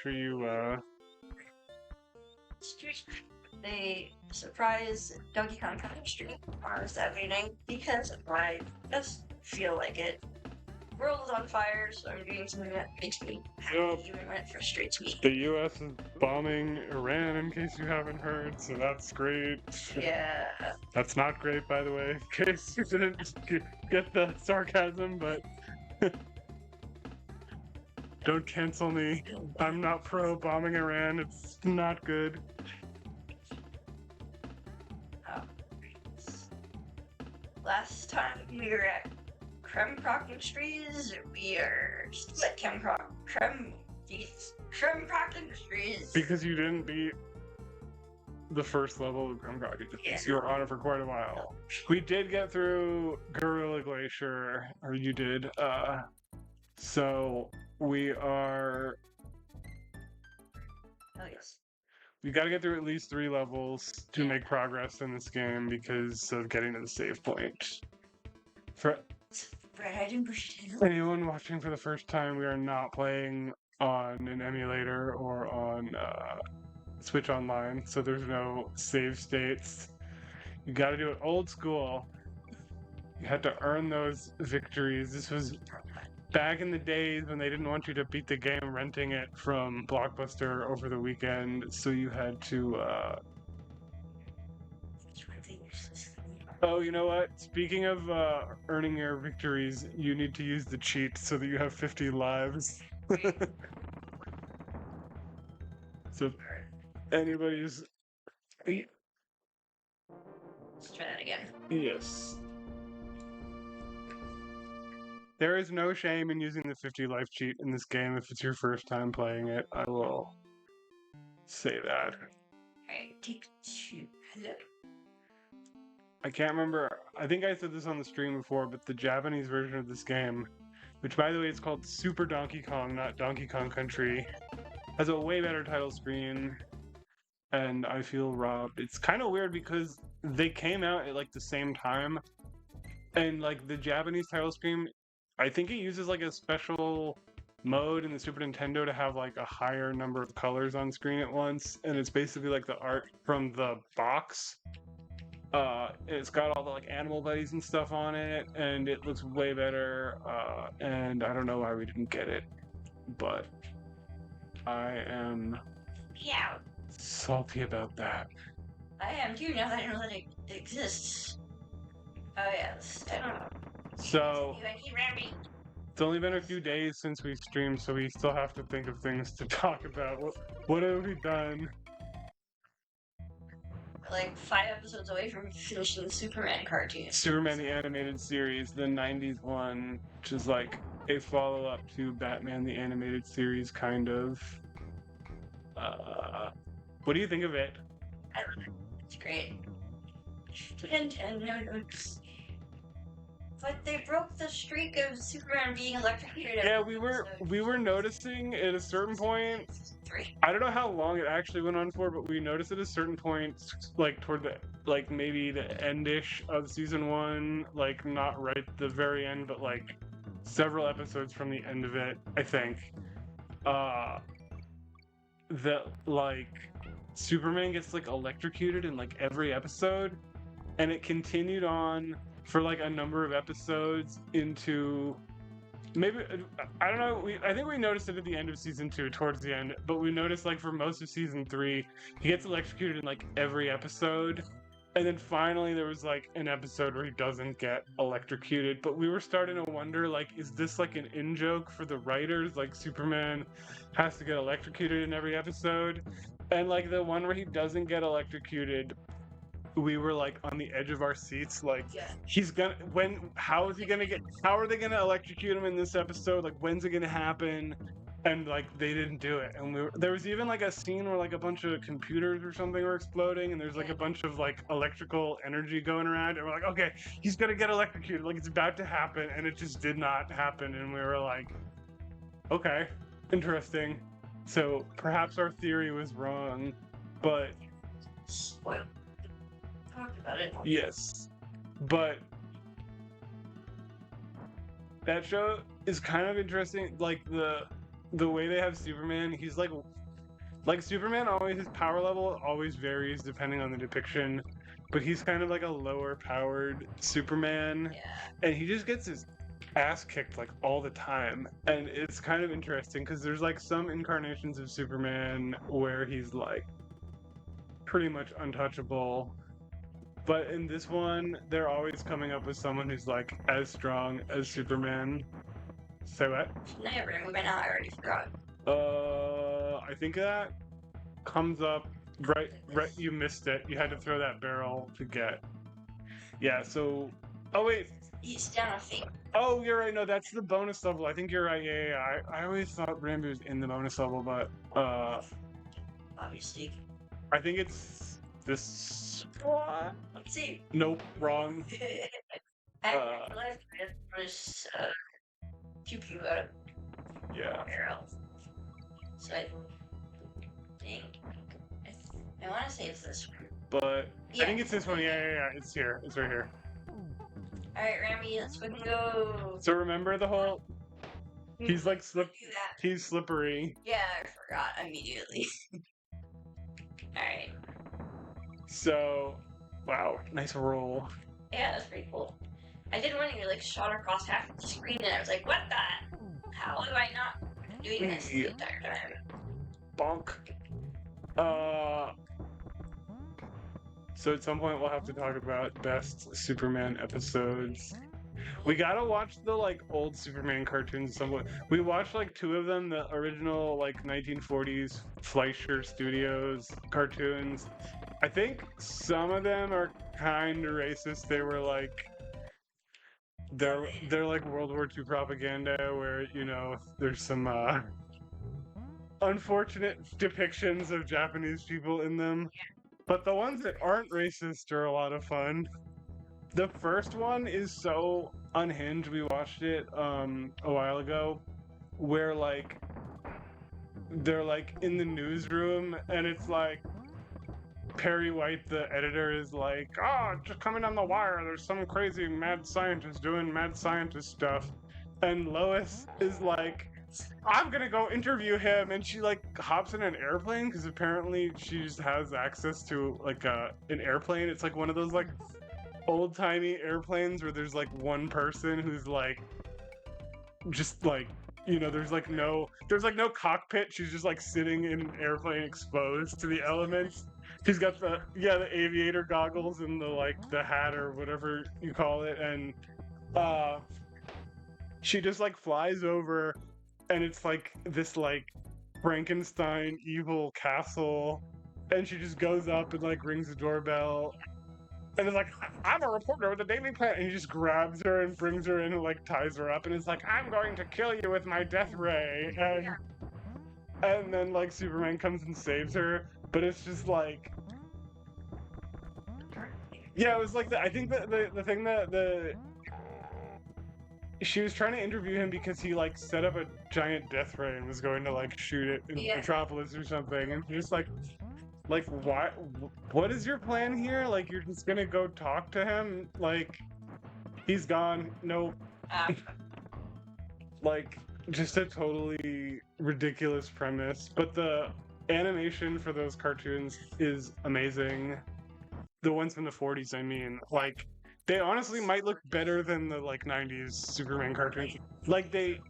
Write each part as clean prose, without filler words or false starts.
sure you, They surprised Donkey Kong Country Street on Saturday night because I just feel like it. World is on fire, so I'm doing something that makes me happy, Yup. even when it frustrates me. the US is bombing Iran, in case you haven't heard, so that's great. Yeah. That's not great, by the way, in case you didn't get the sarcasm, but don't cancel me. I'm not pro bombing Iran, it's not good. Last time we were at Kremkroc Industries, we are still at Kremkroc Industries. Because you didn't beat the first level of Kremkroc, you were on it for quite a while. We did get through Gorilla Glacier, or you did, so we are... Oh yes. We gotta get through at least 3 levels to make progress in this game because of getting to the save point. For Right, I didn't push it. anyone watching for the first time, we are not playing on an emulator or on Switch Online, so there's no save states. You gotta do it old school. You had to earn those victories. This was back in the days when they didn't want you to beat the game renting it from Blockbuster over the weekend, so you had to Oh, you know what? Speaking of earning your victories, you need to use the cheat so that you have 50 lives. So anybody's... Let's try that again. Yes. There is no shame in using the 50 life cheat in this game if it's your first time playing it. I will say that. Alright, take 2. Hello. I can't remember. I think I said this on the stream before, but the Japanese version of this game, which by the way is called Super Donkey Kong, not Donkey Kong Country, has a way better title screen, and I feel robbed. It's kind of weird because they came out at like the same time, and like the Japanese title screen, I think it uses like a special mode in the Super Nintendo to have like a higher number of colors on screen at once, and it's basically like the art from the box. It's got all the like animal buddies and stuff on it, and it looks way better. And I don't know why we didn't get it, but I am salty about that. I am too, now that I know that it exists. Oh yes. So it's only been a few days since we streamed, so we still have to think of things to talk about. What have we done? Like 5 episodes away from finishing the Superman cartoon. Superman the Animated Series, the 90s one, which is like a follow-up to Batman the Animated Series, kind of. What do you think of it? I don't know. It's great. And but they broke the streak of Superman being electrocuted. Yeah, we were noticing at a certain point. 3. I don't know how long it actually went on for, but we noticed at a certain point, like toward the maybe the end-ish of season 1, like not right at the very end, but like several episodes from the end of it, I think. That like Superman gets like electrocuted in like every episode, and it continued on for like a number of episodes into maybe, I don't know, I think we noticed it at the end of season 2, towards the end, but we noticed like for most of season 3 he gets electrocuted in like every episode, and then finally there was like an episode where he doesn't get electrocuted. But we were starting to wonder, like, is this like an in-joke for the writers, like Superman has to get electrocuted in every episode? And like the one where he doesn't get electrocuted, we were like on the edge of our seats, like, he's gonna, how are they gonna electrocute him in this episode? Like, when's it gonna happen? And like they didn't do it. And there was even like a scene where like a bunch of computers or something were exploding, and there's like a bunch of like electrical energy going around, and we're like, okay, he's gonna get electrocuted, like it's about to happen, and it just did not happen. And we were like, okay, interesting. So perhaps our theory was wrong, but Well, talked about it. yes, but that show is kind of interesting. Like the way they have Superman, he's like Superman always, his power level always varies depending on the depiction, but he's kind of like a lower powered Superman, Yeah. and he just gets his ass kicked like all the time, and it's kind of interesting because there's like some incarnations of Superman where he's like pretty much untouchable, but in this one they're always coming up with someone who's like as strong as Superman. Say what? Never by now, I already forgot. I think that comes up right. You missed it. You had to throw that barrel to get. Yeah. So. Oh wait. He's down a thing. Oh, you're right. No, that's the bonus level. I think you're right. Yeah. I always thought Rambo was in the bonus level, but Obviously. I think it's this one. Let's see. Nope. Wrong. I left it was pew pew out of Yeah. barrel. So I think I want to say it's this one. But Yeah. I think it's this one. Yeah. It's here. It's right here. All right, Rami, let's fucking go. So remember the whole. He's like Do that. He's slippery. Yeah, I forgot immediately. Alright. So, wow, nice roll. Yeah, that's pretty cool. I did one you like shot across half of the screen and I was like, what the? How am I not doing this the entire time? Bonk. So at some point we'll have to talk about best Superman episodes. We gotta watch the like old Superman cartoons at some point. We watched like 2 of them, the original like 1940s Fleischer Studios cartoons. I think some of them are kind of racist. They were like they're like World War II propaganda where, you know, there's some unfortunate depictions of Japanese people in them. But the ones that aren't racist are a lot of fun. The first one is so unhinged. We watched it a while ago, where like they're like in the newsroom, and it's like Perry White, the editor, is like, "Oh, just coming on the wire. There's some crazy mad scientist doing mad scientist stuff," and Lois is like, I'm gonna go interview him, and she like hops in an airplane because apparently she just has access to like an airplane. It's like one of those like old-timey airplanes where there's like one person who's like just like, you know, there's like no cockpit. She's just like sitting in an airplane exposed to the elements. She's got the aviator goggles and the like the hat or whatever you call it, and she just like flies over, and it's like this like Frankenstein evil castle, and she just goes up and like rings the doorbell, and it's like, I'm a reporter with the Daily Planet, and he just grabs her and brings her in and like ties her up, and it's like, I'm going to kill you with my death ray, and then like Superman comes and saves her, but it's just like, yeah, it was like I think that the thing that she was trying to interview him because he like set up a giant death ray and was going to like shoot it in Metropolis or something, and he's like why? What is your plan here? Like, you're just gonna go talk to him? Like, he's gone. Nope. Like, just a totally ridiculous premise. But the animation for those cartoons is amazing. The ones from the 40s, I mean. Like, they honestly might look better than the like 90s Superman cartoons. Like they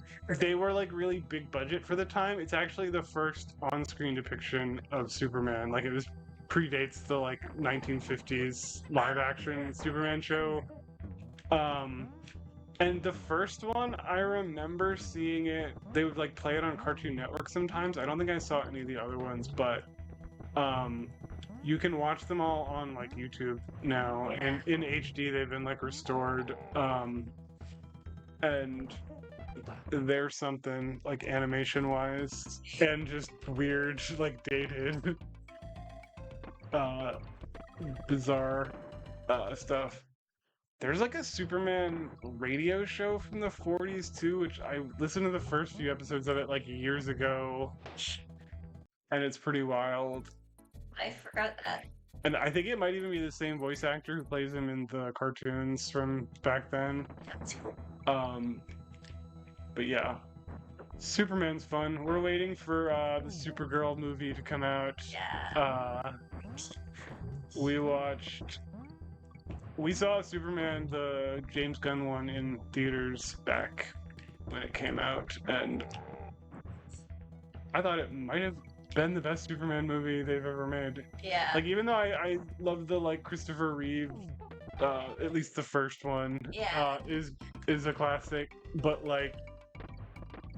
were like really big budget for the time. It's actually the first on-screen depiction of Superman. Like it was predates the like 1950s live action Superman show. And the first one, I remember seeing it. They would like play it on Cartoon Network sometimes. I don't think I saw any of the other ones, but you can watch them all on like YouTube now, and in HD they've been like restored, and there's something like animation wise and just weird, like dated, bizarre stuff. There's like a Superman radio show from the 40s too, which I listened to the first few episodes of it like years ago, and it's pretty wild. I forgot that. And I think it might even be the same voice actor who plays him in the cartoons from back then. That's cool. But yeah. Superman's fun. We're waiting for the Supergirl movie to come out. Yeah. Uh, we watched. We saw Superman, the James Gunn one, in theaters back when it came out, and I thought it might have been the best Superman movie they've ever made. Yeah. Like, even though I love the like Christopher Reeve, at least the first one, Yeah. is a classic, but like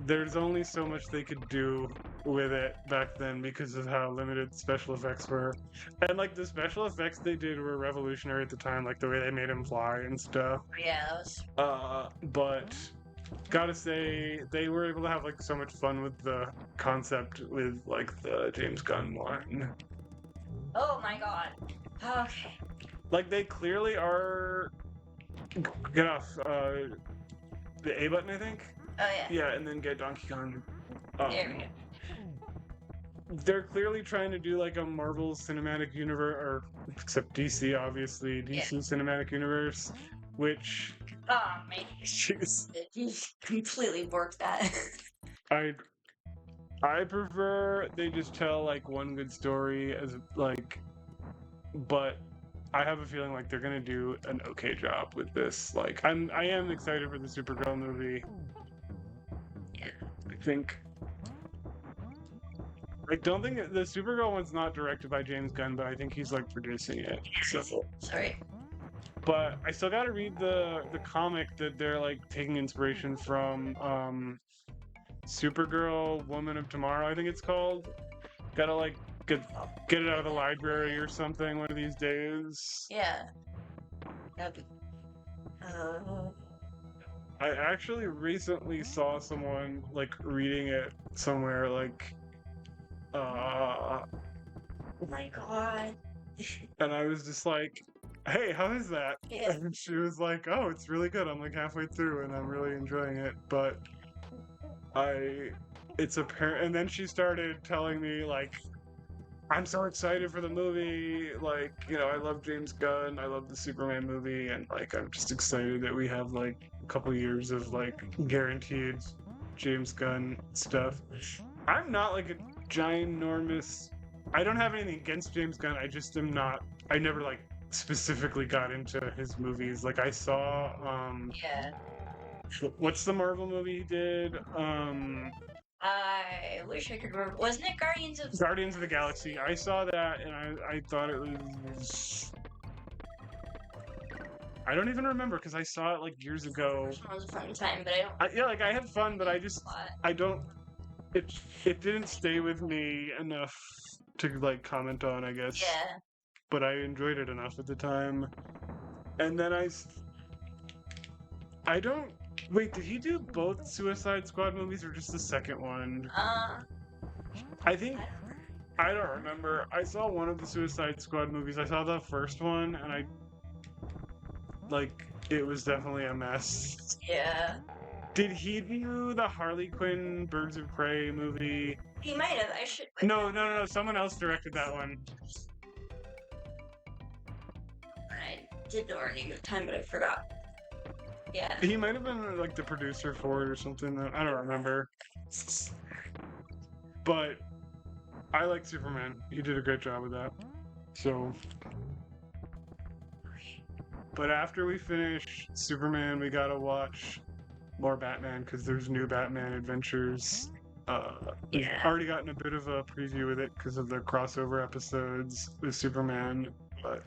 there's only so much they could do with it back then because of how limited special effects were. And like the special effects they did were revolutionary at the time, like the way they made him fly and stuff. Yeah, that was. But gotta say they were able to have like so much fun with the concept with like the James Gunn one. Oh my god. Okay. Like they clearly are get off the A button, I think. Oh yeah. Yeah, and then get Donkey Kong. There we go. They're clearly trying to do like a Marvel Cinematic Universe, or except DC, obviously DC Cinematic Universe, which Oh man. jeez, You completely borked that. I prefer they just tell like one good story as like, but I have a feeling like they're gonna do an okay job with this. Like I am excited for the Supergirl movie. I think. I don't think the Supergirl one's not directed by James Gunn, but I think he's like producing it. So. Sorry. But I still got to read the comic that they're like taking inspiration from. Supergirl, Woman of Tomorrow, I think it's called. Gotta like get it out of the library or something one of these days. Yeah. That'd be. I actually recently saw someone like reading it somewhere, like. Oh my god. And I was just like, hey, how is that? Yeah. And she was like, oh, it's really good. I'm like halfway through and I'm really enjoying it. But it's apparent. And then she started telling me, like, I'm so excited for the movie. Like, you know, I love James Gunn. I love the Superman movie. And, like, I'm just excited that we have, like, a couple years of, like, guaranteed James Gunn stuff. I'm not, like, a ginormous. I don't have anything against James Gunn. I just am not. I never, like, specifically got into his movies. Like, I saw, Yeah. what's the Marvel movie he did? I wish I could remember. Wasn't it Guardians of the Galaxy. I saw that and I thought it was. I don't even remember because I saw it like years ago. First one was a fun time, but I don't. Yeah, like I had fun, but I just I don't. It didn't stay with me enough to like comment on, I guess. Yeah. But I enjoyed it enough at the time, and then I don't. Wait, did he do both Suicide Squad movies or just the second one? I think I don't remember. I saw one of the Suicide Squad movies. I saw the first one, and it was definitely a mess. Yeah. Did he do the Harley Quinn Birds of Prey movie? He might have. I should. No. Someone else directed that one. I did know her name at the time, but I forgot. Yeah. He might have been like the producer for it or something. I don't remember. But I like Superman. He did a great job with that. So. But after we finish Superman, we gotta watch more Batman because there's new Batman adventures. We've already gotten a bit of a preview with it because of the crossover episodes with Superman. But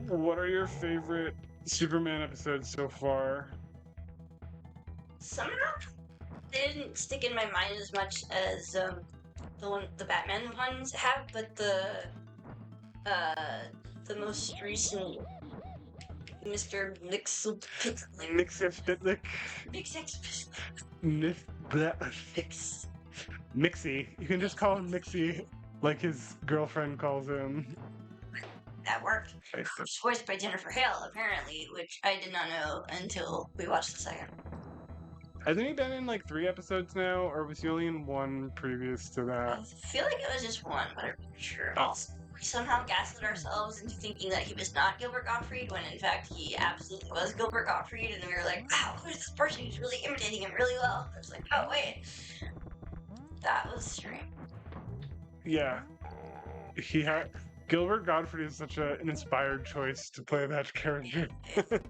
what are your favorite Superman episodes so far? Some of them didn't stick in my mind as much as the Batman ones have, but the most recent Mr. Mixie. You can just call him Mixie, like his girlfriend calls him. That worked. It's voiced by Jennifer Hale, apparently, which I did not know until we watched the second. Hasn't he been in like 3 episodes now, or was he only in one previous to I that? feel like it was just one, but I'm not sure. Oh. Also, we somehow gaslit ourselves into thinking that he was not Gilbert Gottfried, when in fact he absolutely was Gilbert Gottfried, and we were like, wow, who's this person who's really imitating him really well? I was like, oh wait, that was strange. Yeah, he had Gilbert Gottfried is such an inspired choice to play that character. Okay.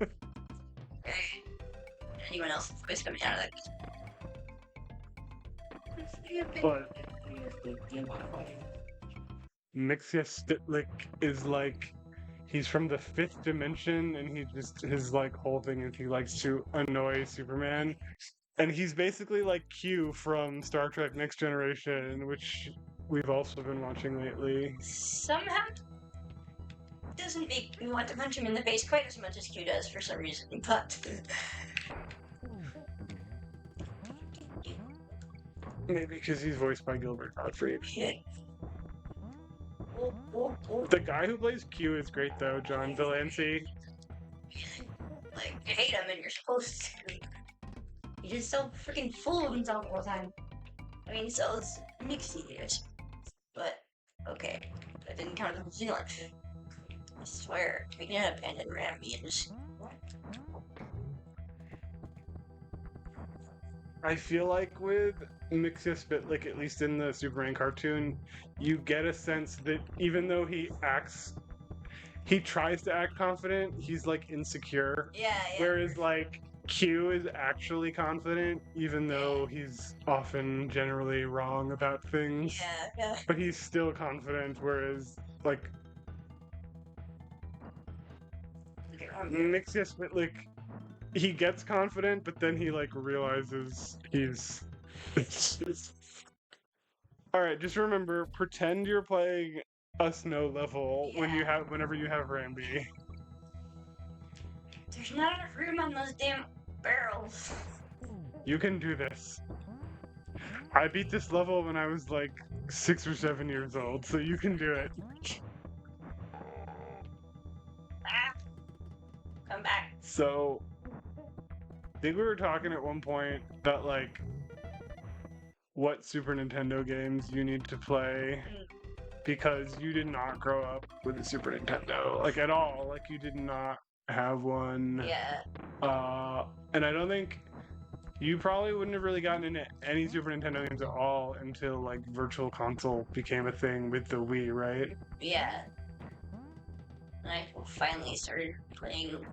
Anyone else's voice coming out of that? But Mixia Stitlik is like he's from the 5th dimension, and he just his like whole thing is he likes to annoy Superman, and he's basically like Q from Star Trek Next Generation, which we've also been watching lately. Somehow doesn't make me want to punch him in the face quite as much as Q does for some reason, but Maybe because he's voiced by Gilbert Gottfried. yeah. The guy who plays Q is great though, John Delancey. Like, you hate him and you're supposed to. He's just so freaking full of himself all the time. I mean, so it's mixed ears. But, okay. That didn't count as a feeling. I swear, we can abandon Rambi and just. I feel like with Mixia Spitlick, at least in the Superman cartoon, you get a sense that even though he tries to act confident, he's like insecure. Yeah. Whereas like Q is actually confident, even though he's often generally wrong about things. Yeah. But he's still confident, whereas like Mixia Spitlick, he gets confident, but then he like realizes he's. All right, just remember, pretend you're playing a snow level whenever you have Rambi. There's not enough room on those damn barrels. You can do this. I beat this level when I was like 6 or 7 years old, so you can do it. Come back. So, I think we were talking at one point about like what Super Nintendo games you need to play, because you did not grow up with a Super Nintendo, like at all. Like you did not have one. Yeah. And I don't think you probably wouldn't have really gotten into any Super Nintendo games at all until like Virtual Console became a thing with the Wii, right? Yeah. And I finally started playing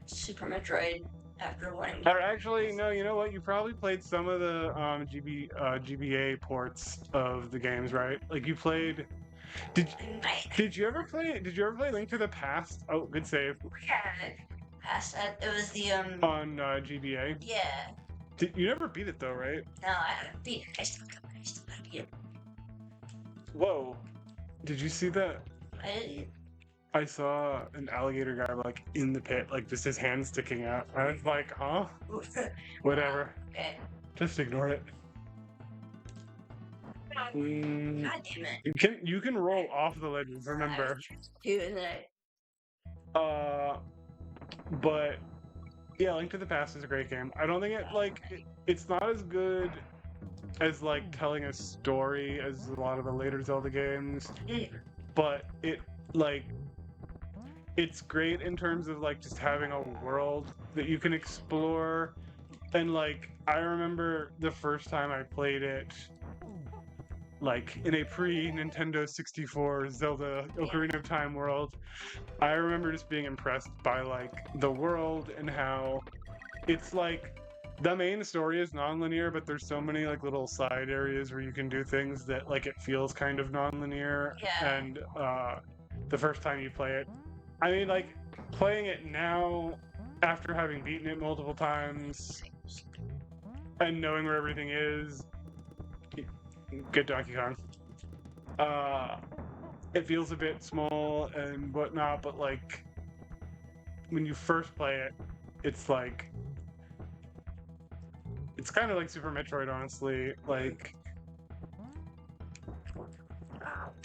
Super Metroid after wanting. Or actually, no. You know what? You probably played some of the GBA ports of the games, right? Like you played. Did you ever play? Did you ever play Link to the Past? Oh, good save. Yeah. Past that, it was the On GBA. Yeah. You never beat it though, right? No, I haven't beat it. I still gotta beat it. Whoa! Did you see that? I didn't. I saw an alligator guy like in the pit, like just his hand sticking out. I was like, huh? Whatever. Okay. Just ignore it. God damn it. You can roll off the ledges, remember? Dude, But yeah, Link to the Past is a great game. I don't think it's not as good as like telling a story as a lot of the later Zelda games, but it's great in terms of like just having a world that you can explore. And like I remember the first time I played it, like in a pre-Nintendo 64 Zelda Ocarina of Time world, I remember just being impressed by like the world and how it's like the main story is non-linear, but there's so many like little side areas where you can do things that like it feels kind of non-linear. Yeah. And the first time you play it, I mean, like playing it now after having beaten it multiple times and knowing where everything is, good Donkey Kong. It feels a bit small and whatnot, but like when you first play it, it's like it's kind of like Super Metroid, honestly. Like,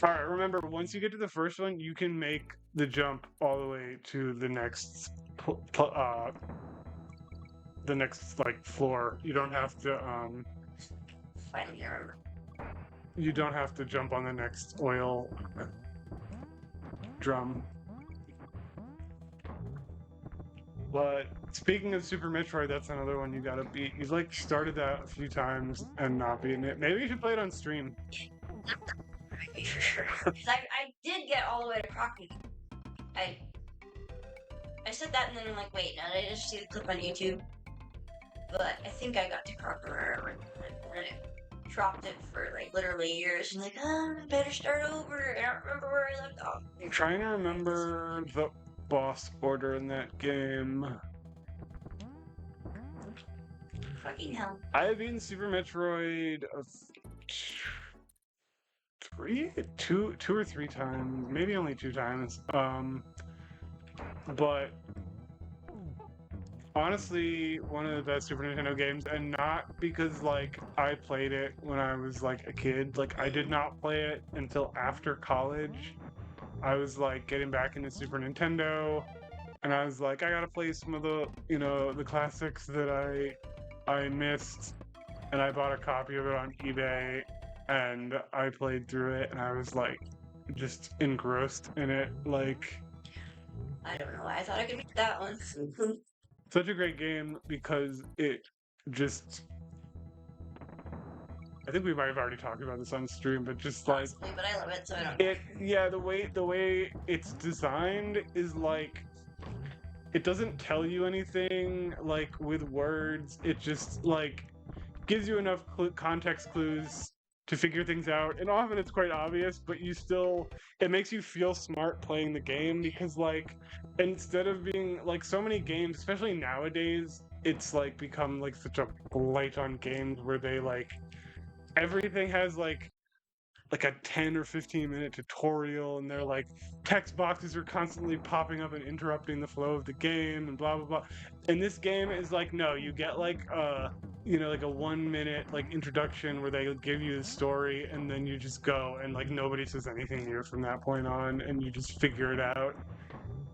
all right, remember, once you get to the first one, you can make the jump all the way to the next the next like floor. You don't have to Finally, I remember. you don't have to jump on the next oil drum. But speaking of Super Metroid, that's another one you gotta beat. You've like started that a few times and not beaten it. Maybe you should play it on stream. Maybe for sure. Because I did get all the way to Crockett. I said that and then I'm like, wait, no, I just see the clip on YouTube. But I think I got to Crockett and I dropped it for like literally years. And like, I better start over. I don't remember where I left off. I'm trying to remember the boss order in that game. Fucking hell. I have beaten Super Metroid two or three times, maybe only 2 times. But honestly, one of the best Super Nintendo games, and not because like I played it when I was like a kid. Like I did not play it until after college. I was like getting back into Super Nintendo, and I was like, I gotta play some of the the classics that I missed, and I bought a copy of it on eBay, and I played through it, and I was like just engrossed in it. Like, I don't know why I thought I could beat that one. such a great game because it just. I think we might have already talked about this on stream, but just like Possibly, but I love it, so I don't. yeah, the way it's designed is like it doesn't tell you anything like with words. It just like gives you enough context clues to figure things out, and often it's quite obvious, but it makes you feel smart playing the game because like instead of being like so many games, especially nowadays, it's like become like such a blight on games where they like everything has like a 10 or 15 minute tutorial, and they're like text boxes are constantly popping up and interrupting the flow of the game and blah blah blah. And this game is like, no, you get like like a 1 minute like introduction where they give you the story, and then you just go, and like nobody says anything new from that point on, and you just figure it out.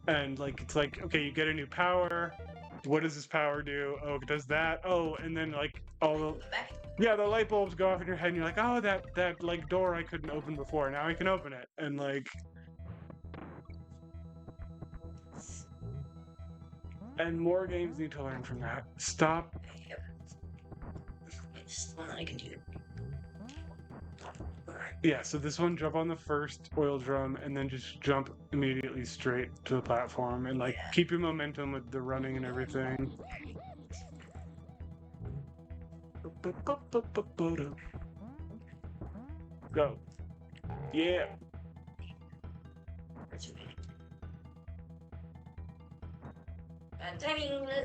And like it's like, okay, you get a new power. What does this power do? Oh, it does that. Oh, and then like all the light bulbs go off in your head, and you're like, oh, that like door I couldn't open before, now I can open it. And like, and more games need to learn from that. Stop. It's the one that I can do. Yeah, so this one, jump on the first oil drum and then just jump immediately straight to the platform, and like keep your momentum with the running and everything. Go. Yeah.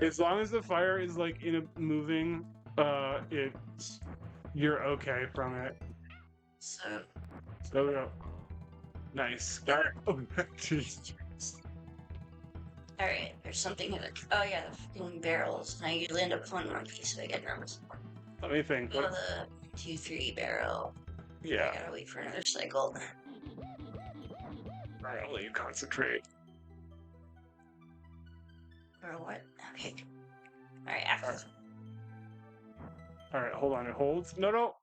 As long as the fire is like moving, you're okay from it. So go. Nice. Oh, jeez. Alright, there's something here. Oh yeah, the fucking barrels. And I usually end up pulling one piece, so I get nervous. Let me think. Oh, the 2-3 barrel. Yeah. I gotta wait for another cycle. I'll let you concentrate. Or what? Okay. Alright, after. Alright, hold on. It holds. No.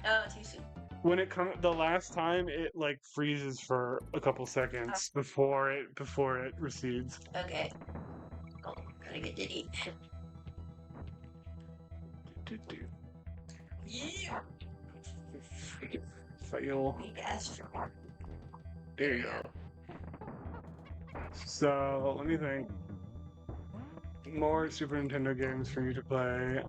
Oh, too soon. When it comes, the last time it like freezes for a couple seconds before it recedes. Okay. Oh, gotta get diddy. Yeah. Fail. Gas for more. There you go. So let me think. More Super Nintendo games for you to play.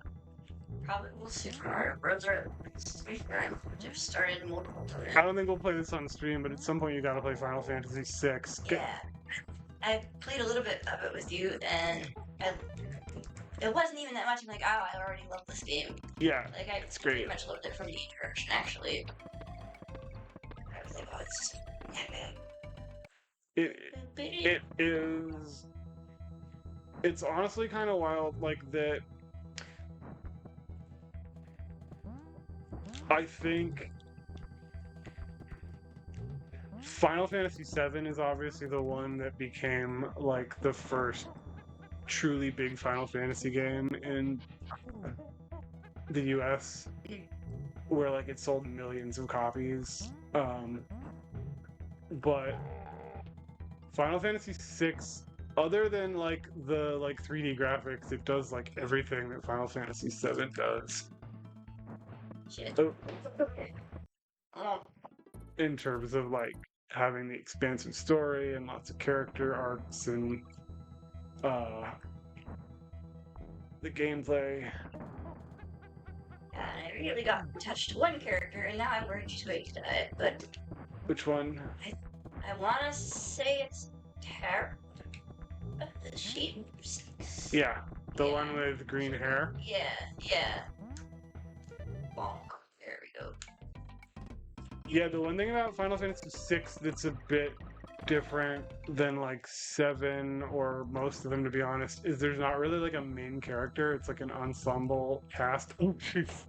Probably will Super Mario Bros. I've started multiple times. I don't think we'll play this on stream, but at some point you gotta play Final Fantasy VI. Yeah. I played a little bit of it with you, and it wasn't even that much. I'm like, oh, I already love this game. Yeah, Like, I it's great. pretty much loved it from the introduction, actually. I was like, oh, it's It is. It's honestly kind of wild, like that. I think Final Fantasy VII is obviously the one that became like the first truly big Final Fantasy game in the US where like it sold millions of copies. But Final Fantasy VI, other than like the like 3D graphics, it does like everything that Final Fantasy VII does. Shit. Oh, Oh, in terms of like having the expansive story and lots of character arcs and the gameplay. I really got touched one character, and now I'm worried she's going to die. But Which one? I want to say it's Tara. She. Yeah, the Yeah. one with green hair. Yeah. Bonk. There we go. Yeah, the one thing about Final Fantasy VI that's a bit different than like 7 or most of them, to be honest, is there's not really like a main character. It's like an ensemble cast. Oh, jeez.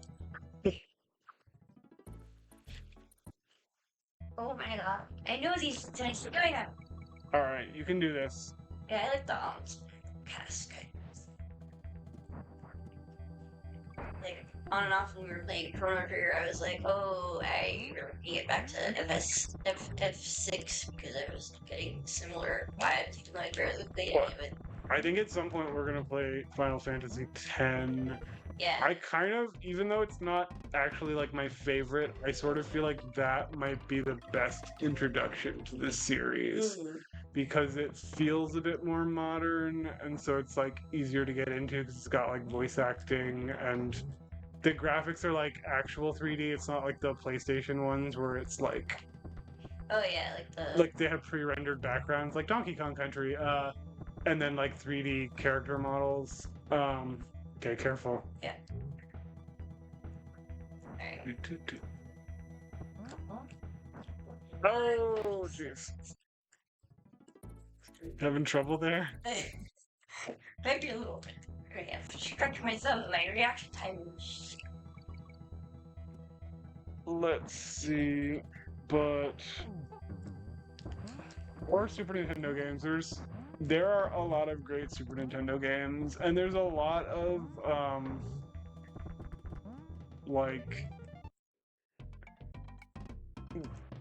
Oh my god. I know these things are going on. All right, you can do this. Yeah, I like the cast. Like, on and off when we were playing Chrono Trigger, I was like, oh, I really need to get back to F6 because I was getting similar vibes, even though I barely played any of it. I think at some point we're gonna play Final Fantasy X. Yeah. I kind of, even though it's not actually like my favorite, I sort of feel like that might be the best introduction to this series because it feels a bit more modern, and so it's like easier to get into because it's got like voice acting and the graphics are like actual 3D. It's not like the PlayStation ones where it's like, Oh yeah, like the. like they have pre-rendered backgrounds like Donkey Kong Country, and then like 3D character models. Okay, careful. Yeah. Alright. Oh, jeez. Having trouble there? Might be a little bit. I have to stretch myself. My reaction time is. Let's see. But or Super Nintendo games. There are a lot of great Super Nintendo games, and there's a lot of like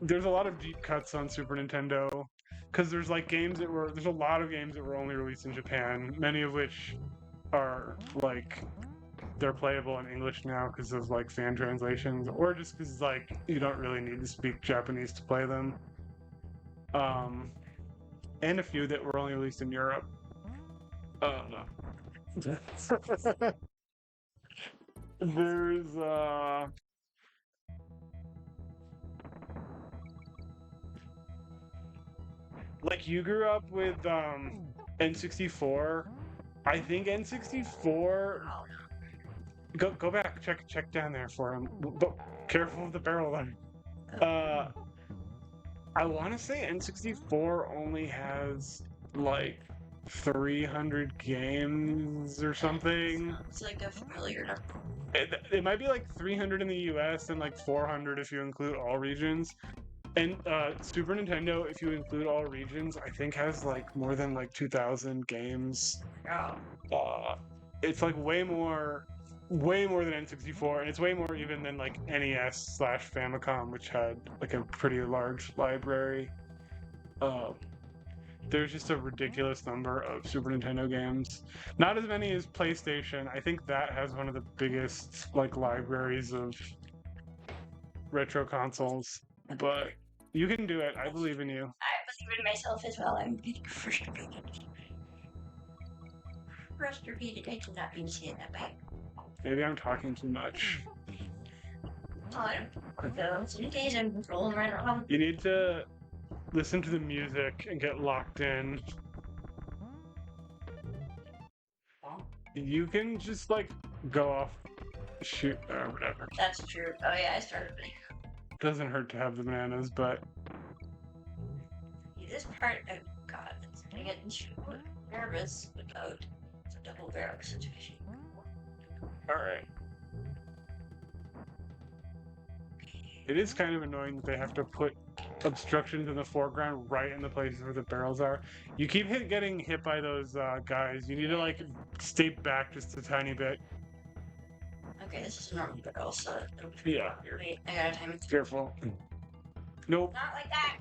there's a lot of deep cuts on Super Nintendo because there's like there's a lot of games that were only released in Japan, many of which are like they're playable in English now because of like fan translations, or just because like you don't really need to speak Japanese to play them. And a few that were only released in Europe. Oh no. There's like you grew up with N64. I think N64. Go back, check down there for him. But careful of the barrel there. I want to say N64 only has like 300 games or something. It's like a familiar number. It might be like 300 in the US and like 400 if you include all regions. And Super Nintendo, if you include all regions, I think has like more than like 2,000 games. Oh. It's like way more than N64, and it's way more even than like NES/Famicom, which had like a pretty large library. There's just a ridiculous number of Super Nintendo games. Not as many as PlayStation. I think that has one of the biggest like libraries of retro consoles. But you can do it. I believe in you. I believe in myself as well. I'm frustrated. Frustrated. I do not mean to say that back. Maybe I'm talking too much. Some days I'm rolling right around. You need to listen to the music and get locked in. You can just like go off, shoot, or whatever. That's true. Oh yeah, I started playing. Doesn't hurt to have the bananas, but This part, oh god, it's gonna get nervous about the double barrel situation. all right. It is kind of annoying that they have to put obstructions in the foreground right in the places where the barrels are. You keep getting hit by those guys. You need to like stay back just a tiny bit. Okay, this is a normal barrel, so Yeah. wait, I gotta time it. Careful. Nope. Not like that.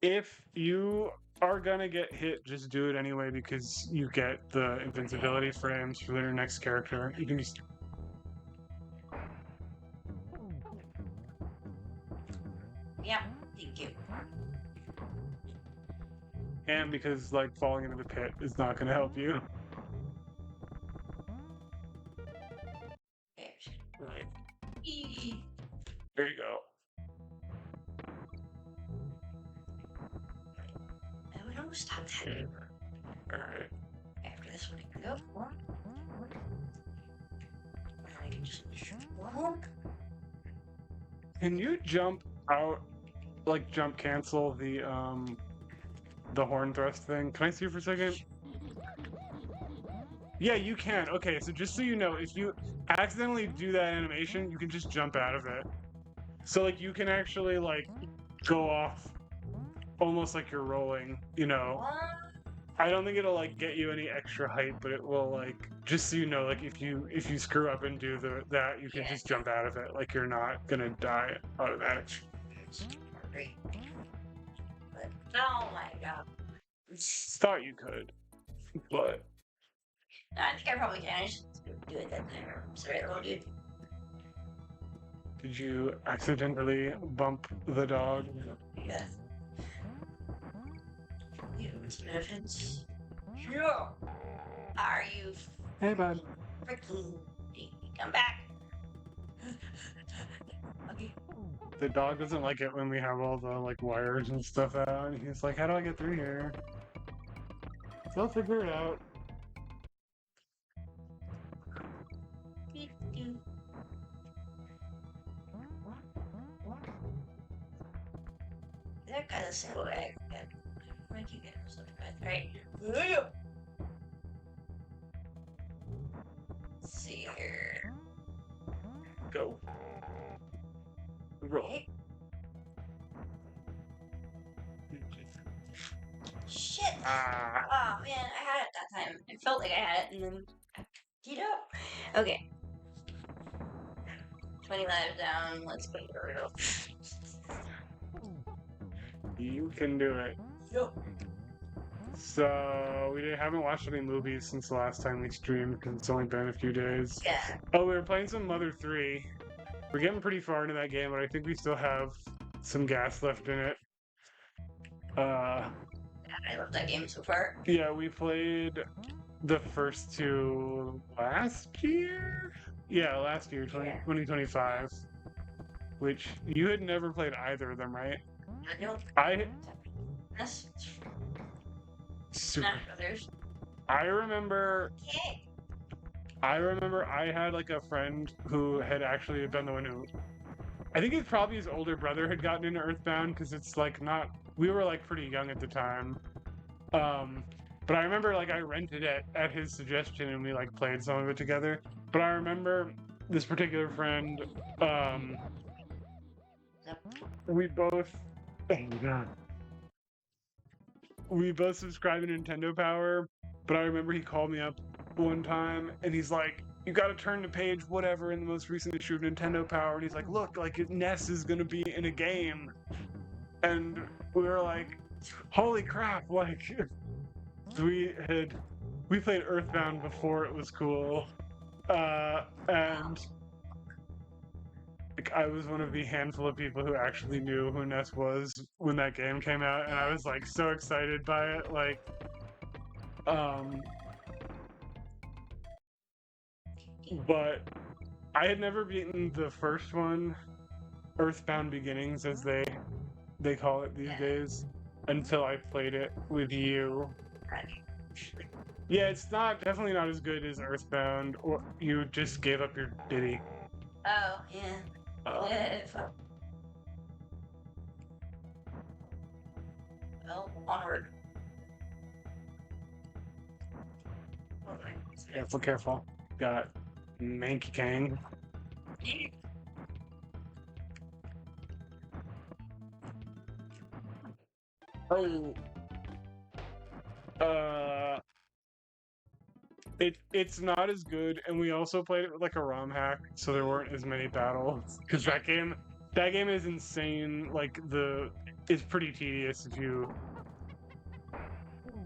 If you are gonna get hit, just do it anyway because you get the invincibility frames for their next character. You can just Yeah, thank you. and because like falling into the pit is not gonna help you. Okay. Right. Eee. There you go. Oh, we don't stop that. Alright. After this one, I can go. I can just. Can you jump out, like jump cancel the horn thrust thing? Can I see you for a second? Yeah, you can. Okay, so just so you know, if you accidentally do that animation, you can just jump out of it. So like you can actually like go off almost like you're rolling, you know. I don't think it'll like get you any extra height, but it will like just so you know, like if you screw up and do that, you can just jump out of it. Like you're not gonna die automatically. Great. Oh my god. Thought you could, but I think I probably can. I just do it that time. Sorry, little dude. did you accidentally bump the dog? Yeah. Use benefits. Yeah. Are you Hey, bud. freaking come back? Okay. The dog doesn't like it when we have all the like wires and stuff out. And he's like, "How do I get through here?" So I'll figure it out. That kind of simple egg. Thank you guys. Right. Let's see here. Go. Roll. Okay. Shit! Ah. Oh man, I had it that time. I felt like I had it and then I teed up. Okay. 20 lives down. Let's go. You can do it. Yo. So we haven't watched any movies since the last time we streamed because it's only been a few days. Yeah. Oh, we were playing some Mother 3. We're getting pretty far into that game, but I think we still have some gas left in it. I love that game so far. Yeah, we played the first two last year? Yeah, last year, 2025. Which you had never played either of them, right? No. I That's super. Smash Brothers. I remember Okay. I had like a friend who had actually been the one who I think it's probably his older brother had gotten into Earthbound because it's like not we were like pretty young at the time. But I remember like I rented it at his suggestion and we like played some of it together. But I remember this particular friend, we both oh my god. We both subscribe to Nintendo Power, but I remember he called me up one time and he's like, "You got to turn to page whatever in the most recent issue of Nintendo Power." And he's like, "Look, like Ness is gonna be in a game," and we were like, "Holy crap!" Like we played Earthbound before it was cool, and like I was one of the handful of people who actually knew who Ness was when that game came out, and I was like so excited by it. Like, but I had never beaten the first one, Earthbound Beginnings, as they call it these days, until I played it with you. Yeah, it's definitely not as good as Earthbound, or you just gave up your Diddy. Oh, yeah. Well, onward. Careful, careful. Got Manky Kang. Oh, uh, it's not as good, and we also played it with like a ROM hack, so there weren't as many battles. Because that game is insane. Like it's pretty tedious if you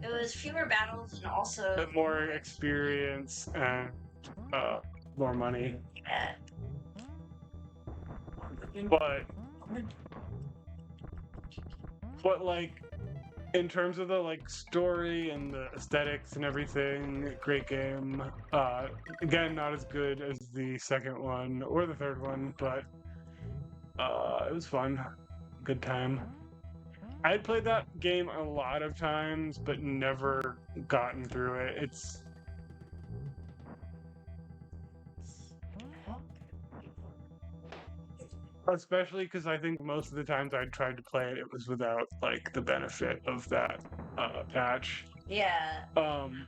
It was fewer battles and also have more experience and uh more money. uh, But like in terms of the like story and the aesthetics and everything, great game. Again, not as good as the second one or the third one, but it was fun. Good time. I had played that game a lot of times, but never gotten through it. It's especially because I think most of the times I tried to play it, it was without like the benefit of that patch. yeah, Um,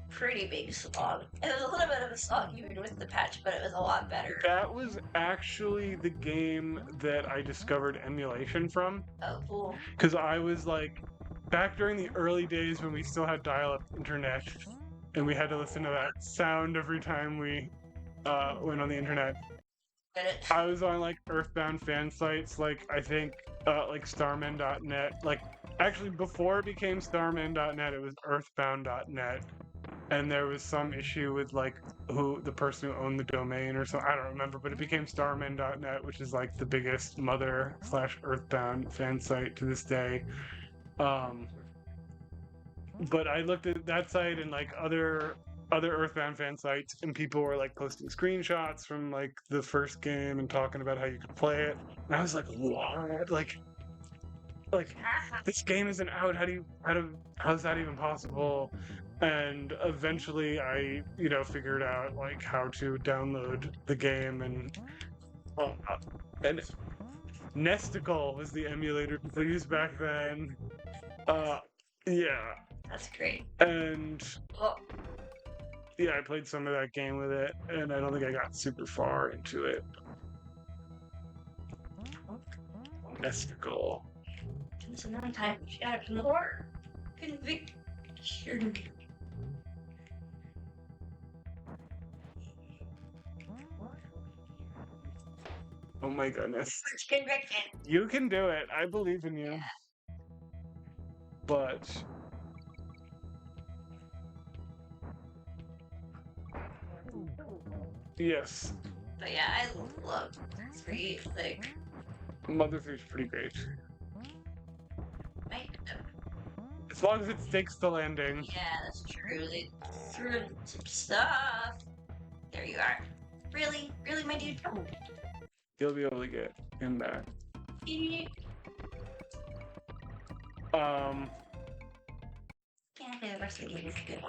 pretty big slog. It was a little bit of a slog even with the patch, but it was a lot better. that was actually the game that I discovered emulation from. Oh, cool. Because I was like, back during the early days when we still had dial-up internet, and we had to listen to that sound every time we went on the internet. Get it? I was on like Earthbound fan sites, like I think like Starman.net. Like actually, before it became Starman.net, it was Earthbound.net, and there was some issue with like who the person who owned the domain or something. I don't remember, but it became Starman.net, which is like the biggest mother/Earthbound fan site to this day. But I looked at that site and like other Earthbound fan sites, and people were like posting screenshots from like the first game and talking about how you could play it. And I was like, what? Like this game isn't out. How's that even possible? And eventually I, figured out like how to download the game uh, and Nesticle was the emulator they used back then. Yeah. That's great. And Well, yeah, I played some of that game with it, and I don't think I got super far into it. Mystical. it's another time we got more conviction. Oh my goodness. Conviction. You can do it. I believe in you. Yeah. But yes, But yeah, I love 3. Like, Mother 3 is pretty great. right? As long as it sticks to landing. Yeah, that's true. They threw in some stuff. There you are. Really? Really, my dude? You'll be able to get in that. Yeah, the rest of the game is good.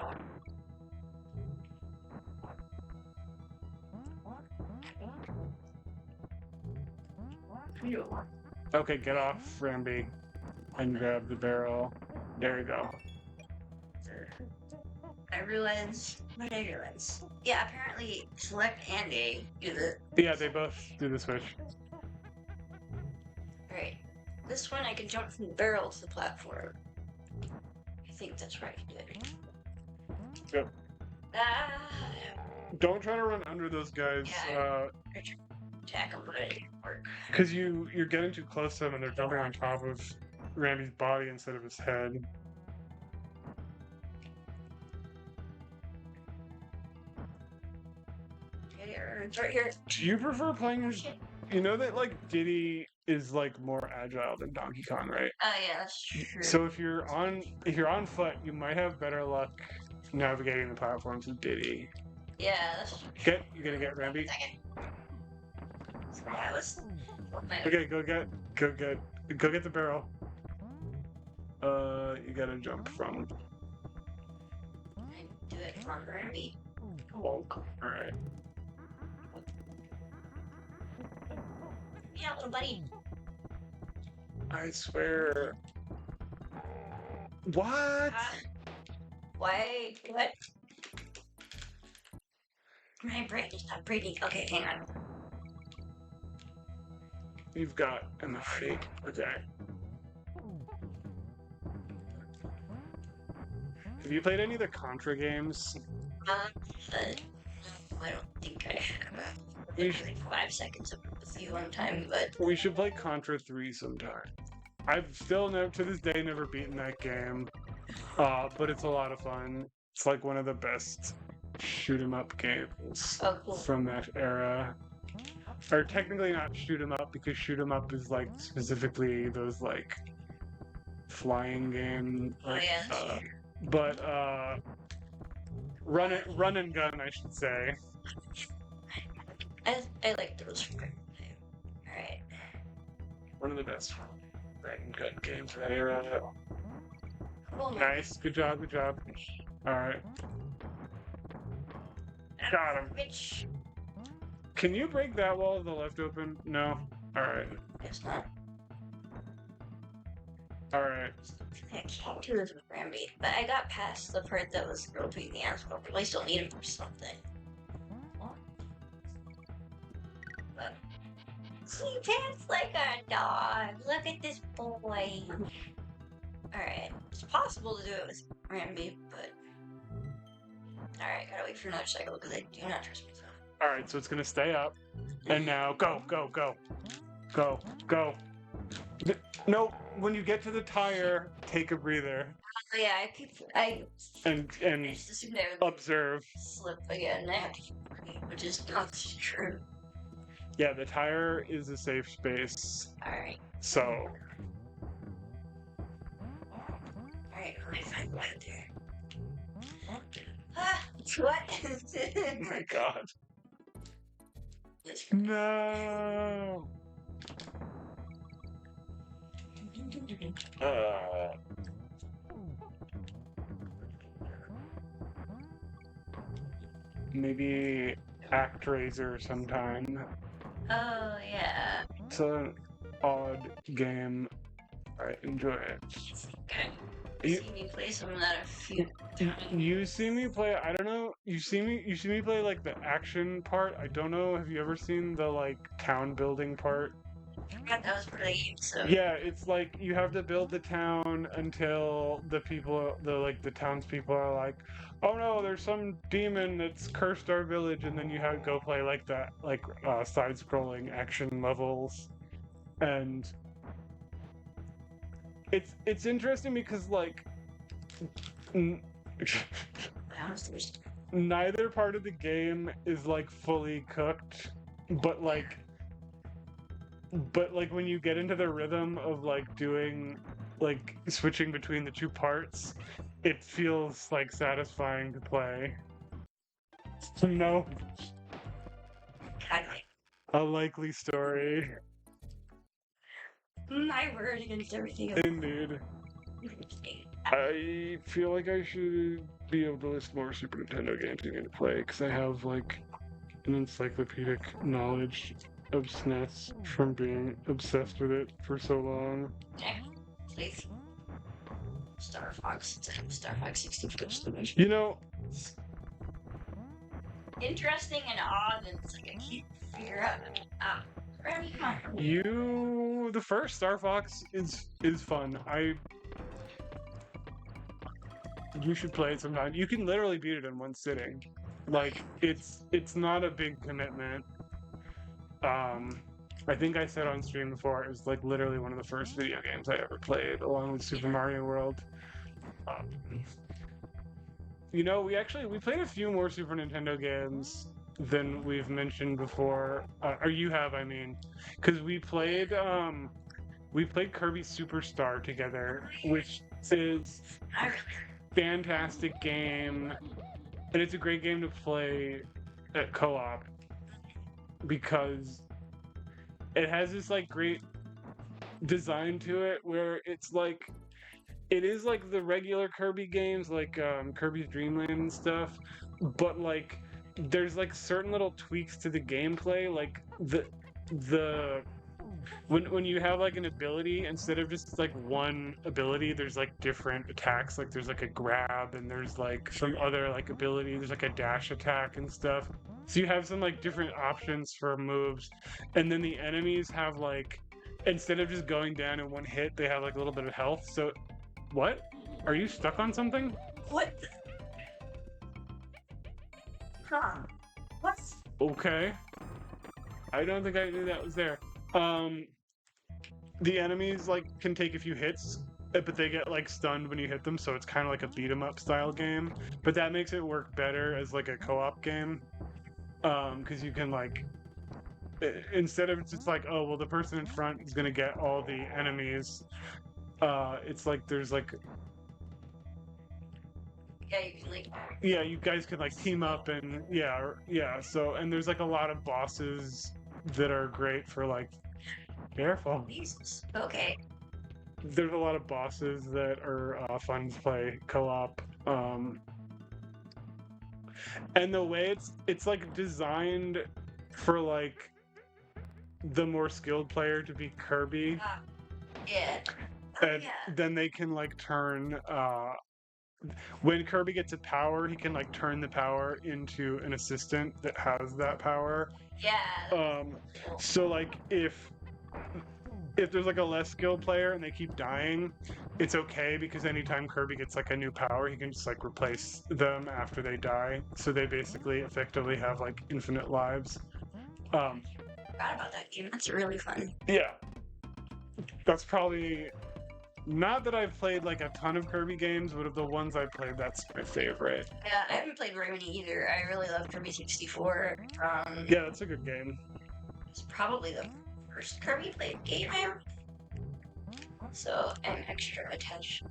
Okay, get off, Ramby, and grab the barrel. There you go. I realize. What did I realize? Yeah, apparently select and A do the. Yeah, they both do the switch. Alright. This one I can jump from the barrel to the platform. I think that's right. Yep. Ah, Don't try to run under those guys. Yeah. Tackle it. Because you're getting too close to them and they're jumping on top of Randy's body instead of his head. It's right here. Do you prefer playing as... You know that, like, Diddy is, like, more agile than Donkey Kong, right? Oh yeah, that's true. So if you're on foot, you might have better luck navigating the platforms with Diddy. Yeah, that's true. You gonna get Ramby? Second. Yeah, let's... Okay, go get the barrel. You gotta jump from... Do it from Ramby. Alright. Yeah, little buddy. I swear. What? Wait, what? My brain is not breathing. Okay, hang on. You've got enough feet. Okay. Have you played any of the Contra games? But no, I don't think I have. We Like, should, like 5 seconds with you one time, but we should play Contra 3 sometime. I've still never, to this day, never beaten that game. But it's a lot of fun. It's like one of the best shoot 'em up games oh cool. from that era. Or technically not shoot 'em up, because shoot 'em up is like specifically those like flying game. Oh Like, yeah, that's true. but run and gun, I should say. I like those. Alright. One of the best run and gun games of that era. Cool, man. Nice, good job, good job. All right, got him. Which Can you break that wall to the left open? No. All right, it's not. all right. I can't do this with Rambi, but I got past the part that was girl tweeting the answer. But I still need him for something. But he pants like a dog. Look at this boy. Alright, it's possible to do it with Rambi, but alright, gotta wait for another cycle because I do not trust myself. All right, so it's gonna stay up, and now go, go, go, go, go. No, when you get to the tire, take a breather Oh yeah, I and just assumed I would observe. slip again now, which is not true. Yeah, the tire is a safe space, Alright, so alright, I find one there. Ah, what? oh my god. No. Maybe ActRaiser sometime. Oh yeah. It's an odd game. Alright, enjoy it. Okay. You- Seen you play some of that a few times. You see me play, I don't know, you see me play like the action part. I don't know, have you ever seen the like town building part? I forgot that was part of the game, so Yeah, it's like you have to build the town until the townspeople are like, oh no, there's some demon that's cursed our village, and then you have to go play like that, like side-scrolling action levels, and it's interesting because like downstairs. neither part of the game is like fully cooked, but like when you get into the rhythm of like doing like switching between the two parts, it feels like satisfying to play. No, a likely story. My word against everything. Indeed. I feel like I should be able to list more Super Nintendo games you need to play, because I have like an encyclopedic knowledge of SNES from being obsessed with it for so long. Okay, please. Star Fox 64. You know, Interesting and odd, and it's like I can't figure out. Remy, come on. the first Star Fox is fun. You should play it sometime. You can literally beat it in one sitting. Like it's not a big commitment. I think I said on stream before, it was like literally one of the first video games I ever played, along with Super Mario World. You know, we played a few more Super Nintendo games than we've mentioned before, or you have, I mean, because we played Kirby Superstar together, which is a fantastic game, and it's a great game to play at co-op because it has this like great design to it where it's like it is like the regular Kirby games, like Kirby's Dream Land and stuff, but like there's like certain little tweaks to the gameplay, like when you have like an ability, instead of just like one ability, there's like different attacks. Like there's like a grab, and there's like some other like ability, there's like a dash attack and stuff. So you have some like different options for moves, and then the enemies have like, instead of just going down in one hit, they have like a little bit of health. So what? Are you stuck on something? What? Huh? What? Okay. I don't think I knew that was there. The enemies like can take a few hits, but they get like stunned when you hit them, so it's kind of like a beat 'em up style game. But that makes it work better as like a co-op game, because you can like instead of just like, oh well, the person in front is gonna get all the enemies. It's like there's like, Yeah, you can like. yeah, you guys can like team up and yeah. So and there's like a lot of bosses that are great for like, careful. Jesus. Okay. There's a lot of bosses that are fun to play co-op. And the way it's like designed for like the more skilled player to be Kirby, Yeah. and then they can like turn when Kirby gets a power, he can like turn the power into an assistant that has that power. Yeah. So like if there's like a less skilled player and they keep dying, it's okay because anytime Kirby gets like a new power, he can just like replace them after they die. So they basically effectively have like infinite lives. Forgot about that game. That's really fun. Yeah. That's probably, not that I've played like a ton of Kirby games, but of the ones I played, that's my favorite. Yeah, I haven't played very many either. I really love Kirby 64. Yeah, that's a good game. It's probably the first Kirby played game I ever. So I'm extra attached.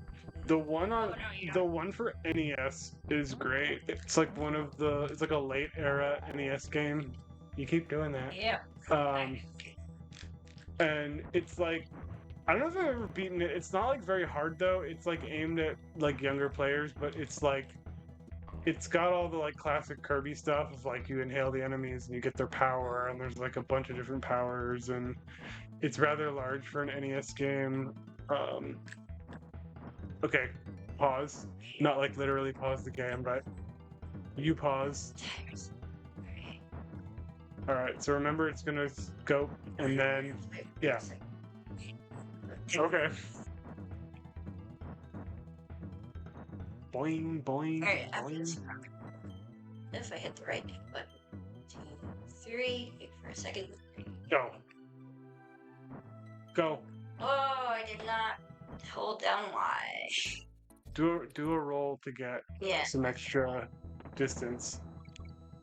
The one for NES is great. It's like it's like a late era NES game. You keep doing that. Yeah. And it's like, I don't know if I've ever beaten it. It's not like very hard though. It's like aimed at like younger players, but it's like it's got all the like classic Kirby stuff of like you inhale the enemies and you get their power, and there's like a bunch of different powers, and it's rather large for an NES game. Okay, pause. Not like literally pause the game, but you pause. Alright, so remember it's gonna go and then, yeah. Okay. Boing, boing, Alright, boing. if I hit the right button. 2, 3, wait for a second. Go. Go. Oh, I did not hold down Y. Do a roll to get some extra distance.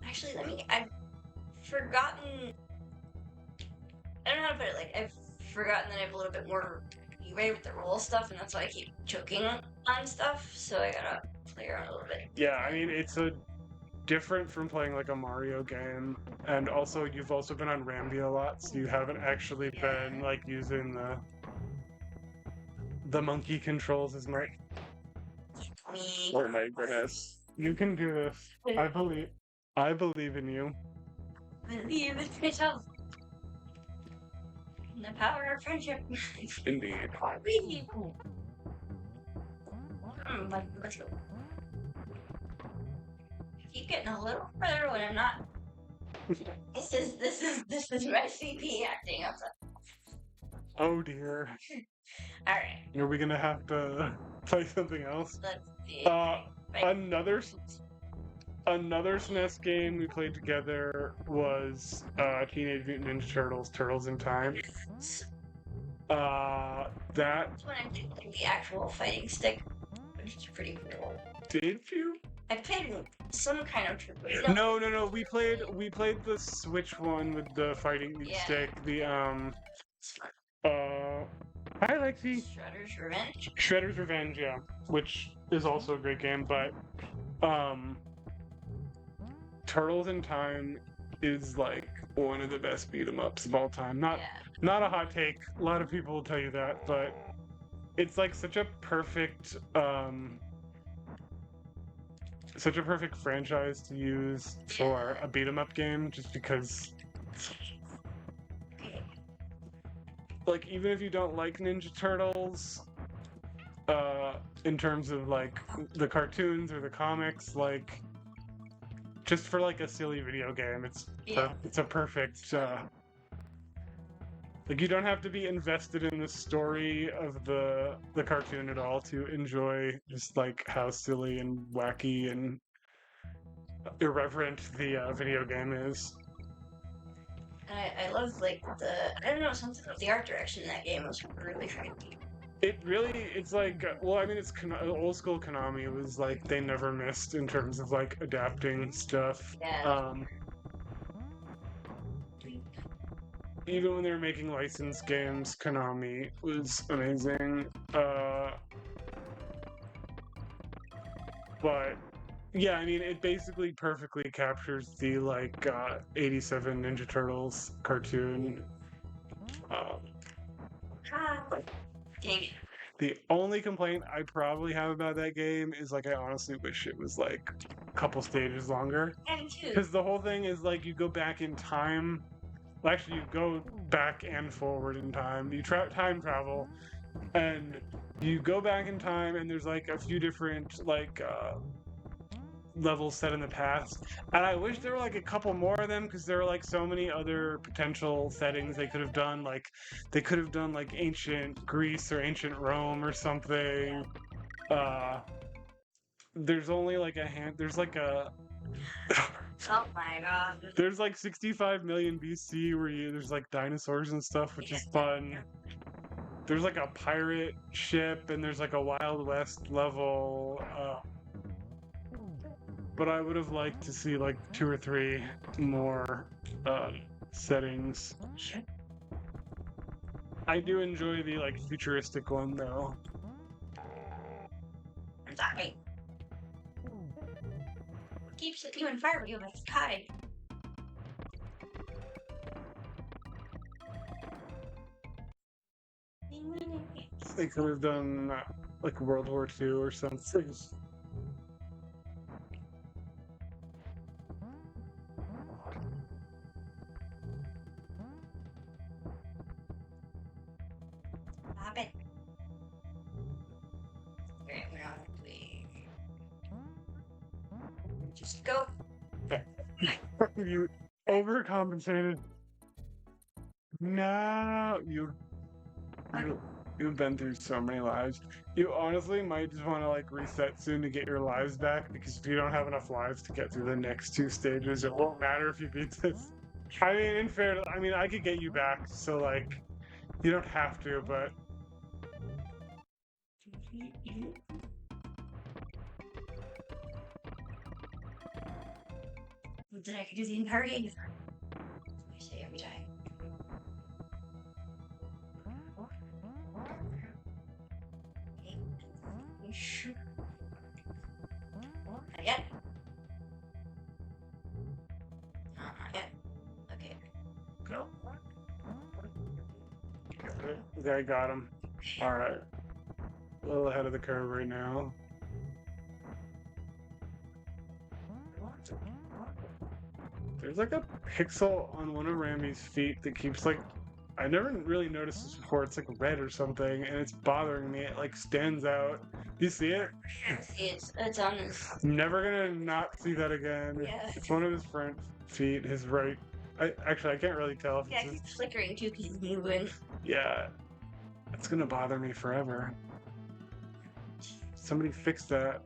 Actually, I've forgotten. I don't know how to put it. Like, I've forgotten that I have a little bit more leeway with the roll stuff, and that's why I keep choking on stuff. So I gotta play around a little bit. Yeah, I mean, it's different from playing like a Mario game, and also you've also been on Rambi a lot, so you haven't actually been like using the monkey controls as much. Oh my goodness. You can do this. I believe in you. Believe in myself. In the power of friendship. Indeed. Let's go. Keep getting a little further when I'm not. This is my CP acting up. Oh dear. Alright. Are we gonna have to play something else? Let's see. Another SNES game we played together was Teenage Mutant Ninja Turtles: Turtles in Time. That's when I did like the actual fighting stick, which is pretty cool. Did you? I played some kind of triple. No. We played the Switch one with the fighting stick. The Hi Lexi. Shredder's Revenge. Shredder's Revenge, yeah, which is also a great game, but Turtles in Time is like one of the best beat 'em ups of all time. Not a hot take. A lot of people will tell you that, but it's like such a perfect franchise to use for a beat 'em up game, just because like even if you don't like Ninja Turtles in terms of like the cartoons or the comics, like just for like a silly video game, it's a perfect Like, you don't have to be invested in the story of the cartoon at all to enjoy just like how silly and wacky and irreverent the video game is. I love like I don't know, something about the art direction in that game was really freaking deep. It's like, well, I mean, it's old school Konami was like, they never missed in terms of like adapting stuff. Yeah. Even when they were making licensed games, Konami was amazing. But yeah, I mean, it basically perfectly captures the like 87 Ninja Turtles cartoon. Dang it. The only complaint I probably have about that game is like I honestly wish it was like a couple stages longer. And too. Because the whole thing is like you go back in time. Well, actually, you go back and forward in time. You time travel, and you go back in time, and there's like a few different like levels set in the past. And I wish there were like a couple more of them because there are like so many other potential settings they could have done. Like they could have done like ancient Greece or ancient Rome or something. There's only like a hand. There's like a. Oh my god. There's like 65 million BC where there's like dinosaurs and stuff, which is fun. There's like a pirate ship and there's like a Wild West level. But I would have liked to see like 2 or 3 more settings. I do enjoy the like futuristic one though. I'm sorry. Keeps you in fire when you have to hide. They could have done like World War II or something. Stop it. Okay, we're not just go. You overcompensated. No, you've been through so many lives. You honestly might just want to like reset soon to get your lives back because if you don't have enough lives to get through the next 2 stages, it won't matter if you beat this. I mean, in fairness, I mean, I could get you back, so like, you don't have to, but. Then I could do the entire game. I say every time. Not yet. Not yet. Okay. Go. Okay, I got him. Alright. A little ahead of the curve right now. There's like a pixel on one of Rami's feet that keeps like, I never really noticed this before. It's like red or something, and it's bothering me. It like stands out. Do you see it? It's on his. Never gonna not see that again. Yeah. It's one of his front feet, his right. Actually, I can't really tell. If Yeah, it's he's flickering too because he's moving. Yeah, it's gonna bother me forever. Somebody fix that.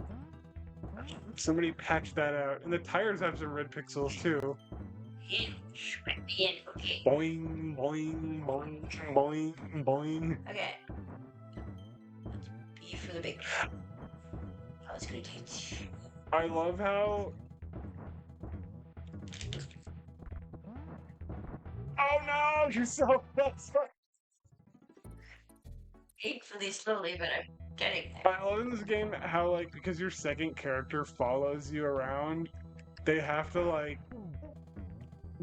Somebody patch that out. And the tires have some red pixels too. Okay. Boing, boing, boing, boing, boing. Okay. B for the big. Oh, it's gonna take. I love how. Oh no! You're so fast. Eight for these slowly, but I'm getting there. I love in this game how like because your second character follows you around, they have to like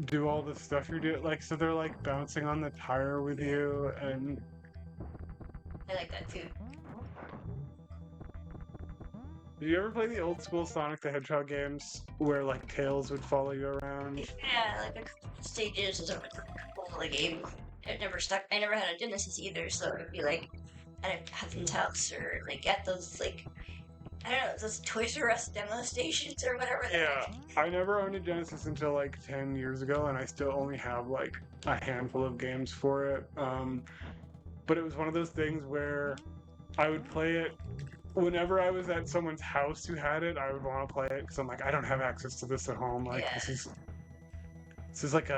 do all the stuff you're doing. Like so they're like bouncing on the tire with you and. I like that too. Did you ever play the old school Sonic the Hedgehog games where like Tails would follow you around? Yeah, like a couple stages is over the couple of the game. It never stuck. I never had a Genesis either, so it'd be like at a cousin's house or like at those like I don't know, those Toys R Us demo stations or whatever. Yeah, I never owned a Genesis until like 10 years ago, and I still only have like a handful of games for it. But it was one of those things where I would play it whenever I was at someone's house who had it. I would want to play it because I'm like, I don't have access to this at home. Like Yeah. this is like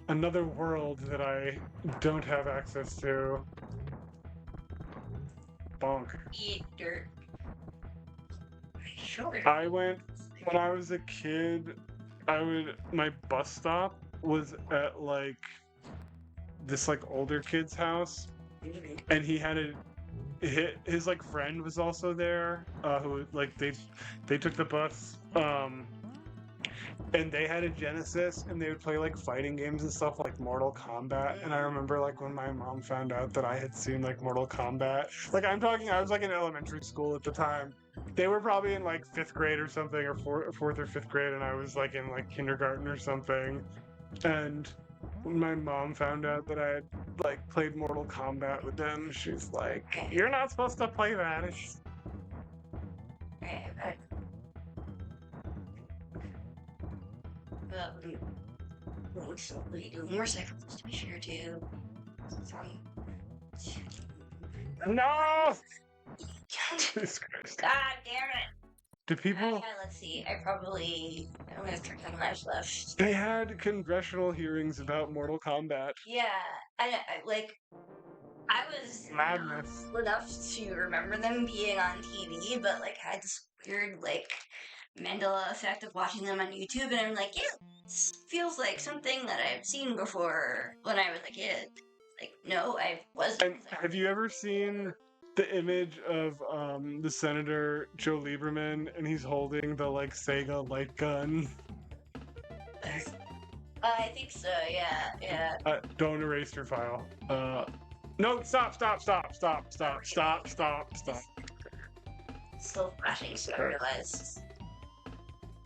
another world that I don't have access to. Bonk. Eat dirt. Sure. When I was a kid, my bus stop was at like this like older kid's house, and he had his like friend was also there, who like they took the bus, and they had a Genesis, and they would play like fighting games and stuff like Mortal Kombat. And I remember like when my mom found out that I had seen like Mortal Kombat, like I was like in elementary school at the time. They were probably in like 5th grade or something, or fourth or 5th grade, and I was like in like kindergarten or something. And when my mom found out that I had like played Mortal Kombat with them, she's like, "You're not supposed to play that." Motorcycles to be sure to. No! Jesus Christ. God damn it! Do people? Let's see. I'm gonna start how much left. They had congressional hearings about Mortal Kombat. Yeah, I was Madness. young enough to remember them being on TV, but like had this weird like Mandela effect of watching them on YouTube, and I'm like, yeah, this feels like something that I've seen before when I was a kid. Like, no, I wasn't. And have you ever seen the image of the Senator Joe Lieberman, and he's holding the like Sega light gun? I think so. Yeah. Don't erase your file. No, stop. Still flashing, so I realized.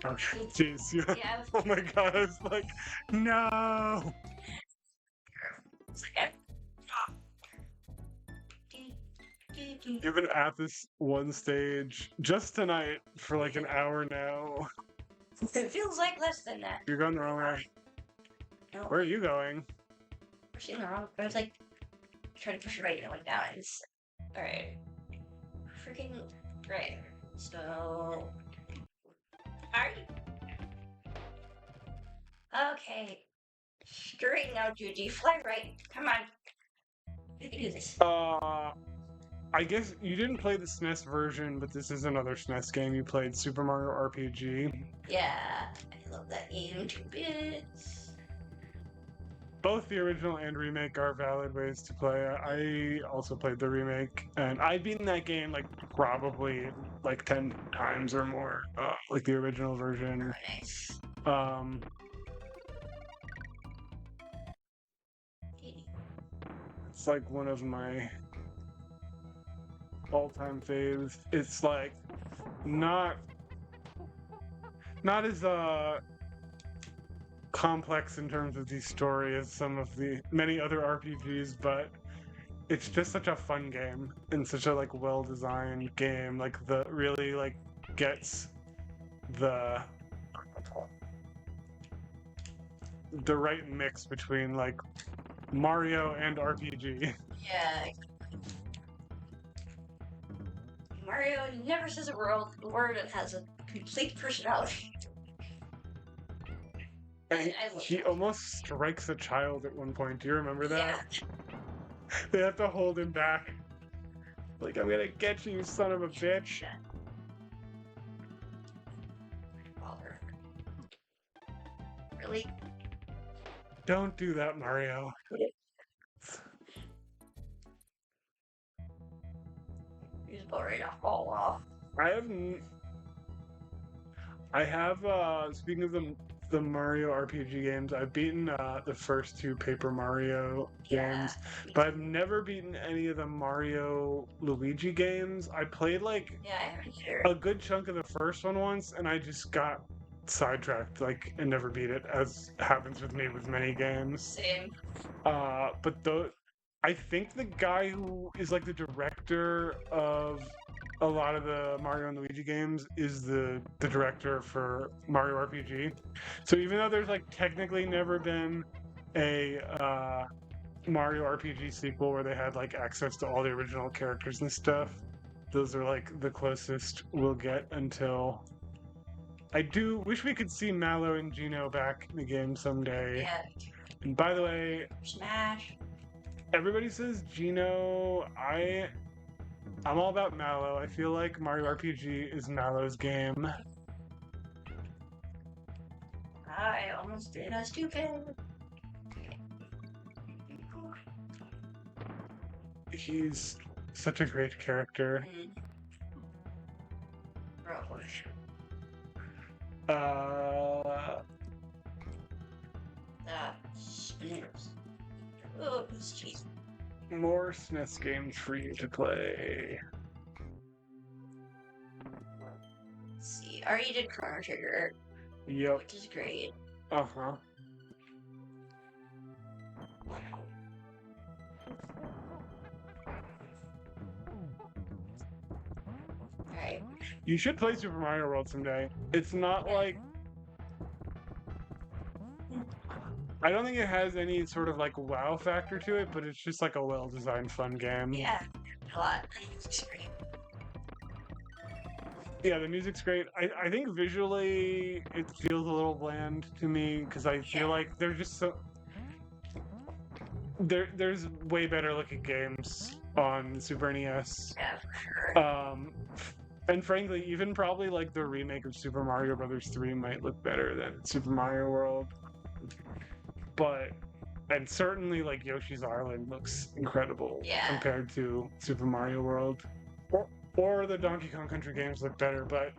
Oh, jeez. Yeah. Oh my god, I was like, no! It's like, You've been at this one stage just tonight for like an hour now. it feels like less than that. You're going the wrong way. No, Where are you going? pushing the wrong. I was like trying to push it right, and it went down. Alright. Freaking right. So. Alright. Okay. Straighten out, Judy. Fly right. Come on. We can do this. I guess you didn't play the SNES version, but this is another SNES game you played, Super Mario RPG. Yeah. I love that game. 2 bits. Both the original and remake are valid ways to play. I also played the remake, and I've beaten that game like probably like 10 times or more, like the original version. Nice. It's like one of my all-time faves. It's like not as complex in terms of the story as some of the many other RPGs, but it's just such a fun game and such a like well-designed game. Like the really like gets the right mix between like Mario and RPG. Yeah. Mario never says a word and has a complete personality. And he almost strikes a child at one point. Do you remember that? Yeah. They have to hold him back. Like, I'm gonna get you, you son of a bitch. Really? Don't do that, Mario. He's about ready to fall off. I have, speaking of the Mario RPG games, I've beaten the first 2 Paper Mario games, but I've never beaten any of the Mario Luigi games. I played like a good chunk of the first one once, and I just got sidetracked, like, and never beat it, as happens with me with many games. Same. But I think the guy who is like the director of a lot of the Mario and Luigi games is the director for Mario RPG. So even though there's like technically never been a Mario RPG sequel where they had like access to all the original characters and stuff, those are like the closest we'll get until. I do wish we could see Mallow and Gino back in the game someday. Yeah. And by the way, Smash. everybody says Gino. I'm all about Mallow. I feel like Mario RPG is Mallow's game. I almost did a stupid. He's such a great character. Oh, jeez. More SNES games for you to play. Let's see. I already did Chrono Trigger, Yep. which is great. Uh-huh. Alright. You should play Super Mario World someday. It's not like... I don't think it has any sort of like wow factor to it, but it's just like a well-designed, fun game. Yeah, a lot. It's great. Yeah, the music's great. I think visually it feels a little bland to me because I feel like they're just so... There's way better looking games on Super NES. Yeah, for sure. And frankly, even probably like the remake of Super Mario Brothers 3 might look better than Super Mario World. And certainly like Yoshi's Island looks incredible compared to Super Mario World. Or the Donkey Kong Country games look better, but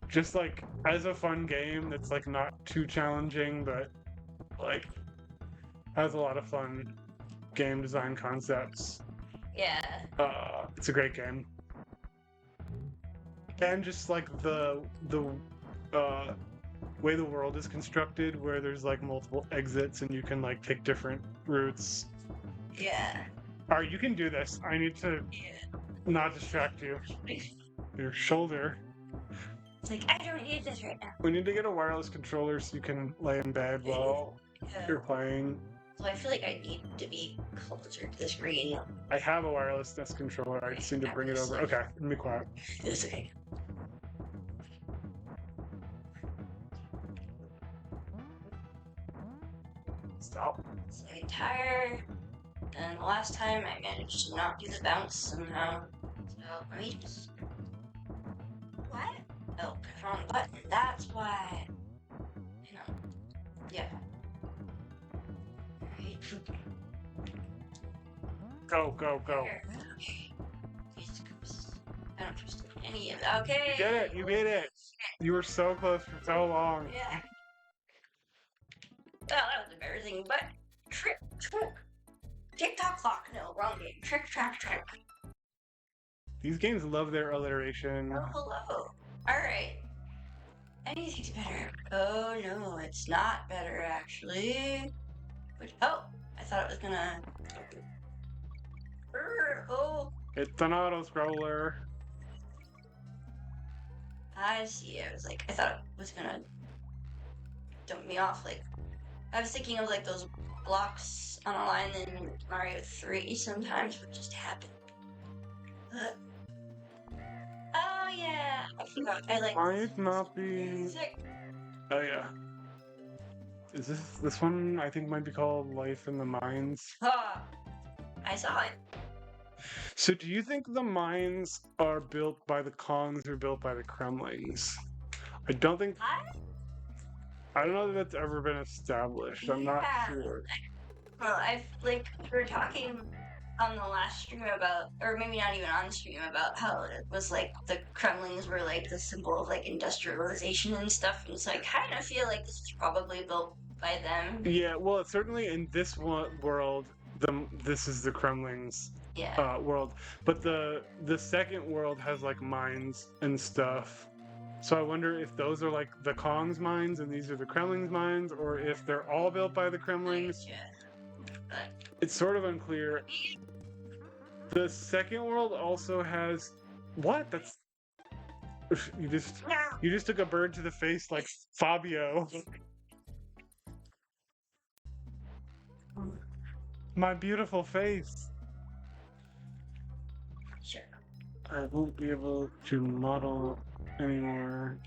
just like as a fun game that's like not too challenging, but like has a lot of fun game design concepts. Yeah. It's a great game. And just like the way the world is constructed, where there's like multiple exits and you can like take different routes. Yeah. Alright, you can do this. I need to not distract you. Your shoulder. It's like, I don't need this right now. We need to get a wireless controller so you can lay in bed while you're playing. So I feel like I need to be closer to the screen. I have a wireless desk controller. I just need to bring it over. Okay, let me be quiet. It's okay. Stop. So I get tired. And the last time I managed to not do the bounce somehow. So let me just... What? Oh, press wrong button. That's why. You know. Yeah. Alright. Go, go, go. Okay. I don't trust any of it. Okay. You did it. You made it. You were so close for so long. Yeah. Well, that was embarrassing, but trick. Tick-tock clock. No, wrong game. Trick, track, trick. These games love their alliteration. Oh, hello. Alright. Anything's better. Oh, no, it's not better, actually. Which, oh, I thought it was gonna... Oh. It's an auto-scroller. I see. I thought it was gonna dump me off. Like, I was thinking of like those blocks on a line in Mario 3 sometimes would just happen. Oh yeah, I forgot. I like. Might not be. Oh yeah. Is this one? I think might be called Life in the Mines. Ah, I saw it. So do you think the mines are built by the Kongs or built by the Kremlings? I don't think... I don't know that that's ever been established. I'm not sure. Well, we were talking on the last stream about, or maybe not even on stream, about how it was like the Kremlings were like the symbol of like industrialization and stuff, and so I kind of feel like this was probably built by them. Yeah, well, certainly in this world, this is the Kremlings. World, but the second world has like mines and stuff, so I wonder if those are like the Kong's mines and these are the Kremling's mines, or if they're all built by the Kremlings. It's sort of unclear. The second world also has What? That's you just took a bird to the face like Fabio. My beautiful face. Sure. I won't be able to model anymore.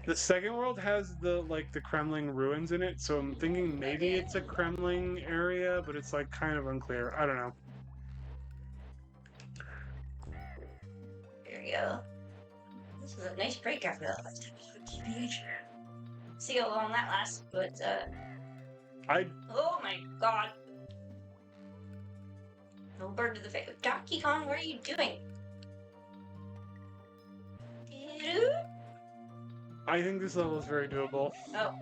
The second world has the Kremlin ruins in it, so I'm thinking maybe it's a Kremlin area, but it's like kind of unclear. I don't know. There you go. This is a nice break after that last episode. TBH. See how long that lasts, but oh my god. No bird to the face. Donkey Kong, what are you doing? I think this level is very doable. Oh.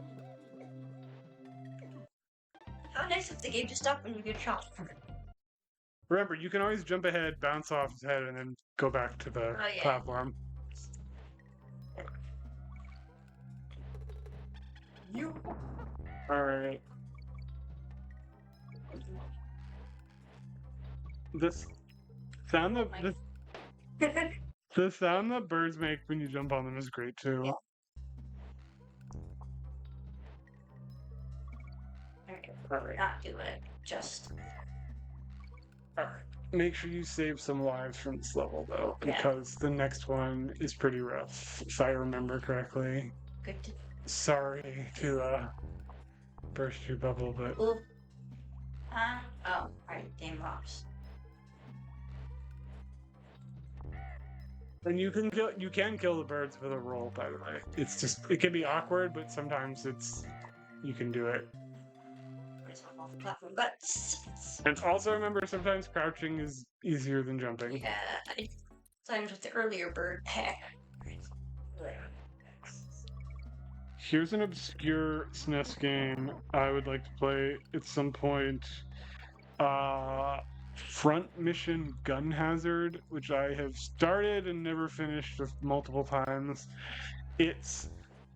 How nice if the game just stopped when you get shot. Remember, you can always jump ahead, bounce off his head, and then go back to the platform. You. Alright. This sound the sound that birds make when you jump on them is great too. Yeah. Alright, not do it. Just. Alright. Make sure you save some lives from this level though, because the next one is pretty rough, if I remember correctly. Good to. Sorry to burst your bubble, but. Oh, alright, damn rocks. And you can kill the birds with a roll, by the way. It's just it can be awkward, but sometimes you can do it. Off the platform, but and also remember, sometimes crouching is easier than jumping. Yeah, sometimes with the earlier bird. Here's an obscure SNES game I would like to play at some point. Front Mission Gun Hazard, which I have started and never finished multiple times. It's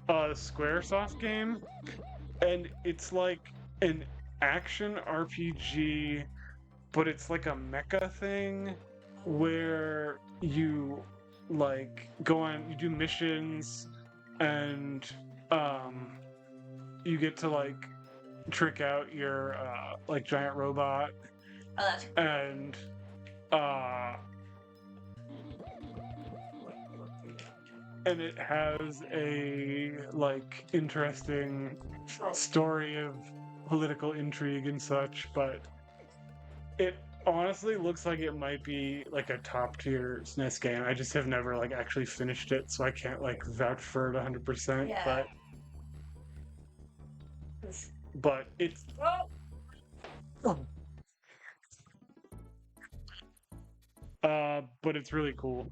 a Squaresoft game, and it's like an action RPG, but it's like a mecha thing where you you do missions and you get to trick out your giant robot. Oh, that's cool. And and it has a interesting story of political intrigue and such, but it honestly looks like it might be a top tier SNES game. I just have never actually finished it, so I can't vouch for it 100%. Yeah. But it's but it's really cool.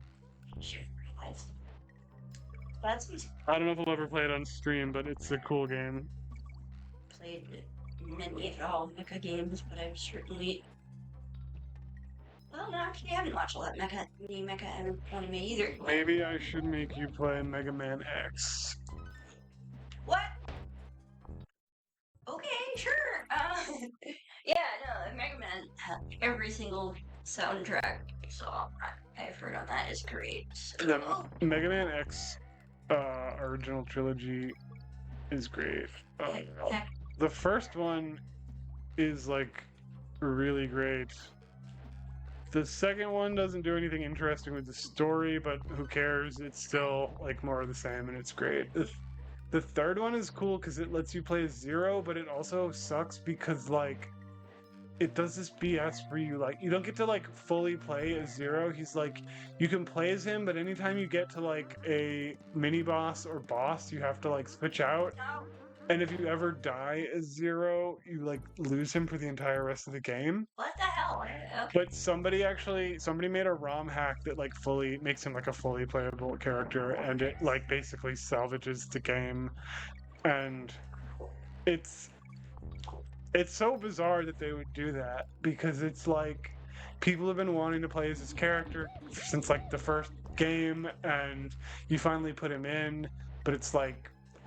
I don't know if I'll ever play it on stream, but it's a cool game. Played many if not all mecha games, but I've certainly. Well, no, actually, I haven't watched all that mecha anime either. Maybe I should make you play Mega Man X. What? Okay, sure. Yeah, no, Mega Man had every single soundtrack song I've heard on that is great. So. The Mega Man X original trilogy is great. The first one is really great. The second one doesn't do anything interesting with the story, but who cares? It's still more of the same, and it's great. The third one is cool because it lets you play as Zero, but it also sucks because it does this BS where you don't get to fully play as Zero. He's you can play as him, but anytime you get to a mini boss or boss, you have to switch out. No. And if you ever die as Zero, you lose him for the entire rest of the game. What the hell? Okay. But somebody made a ROM hack that fully makes him a fully playable character, and it basically salvages the game. And it's so bizarre that they would do that, because it's people have been wanting to play as this character since the first game, and you finally put him in, but it's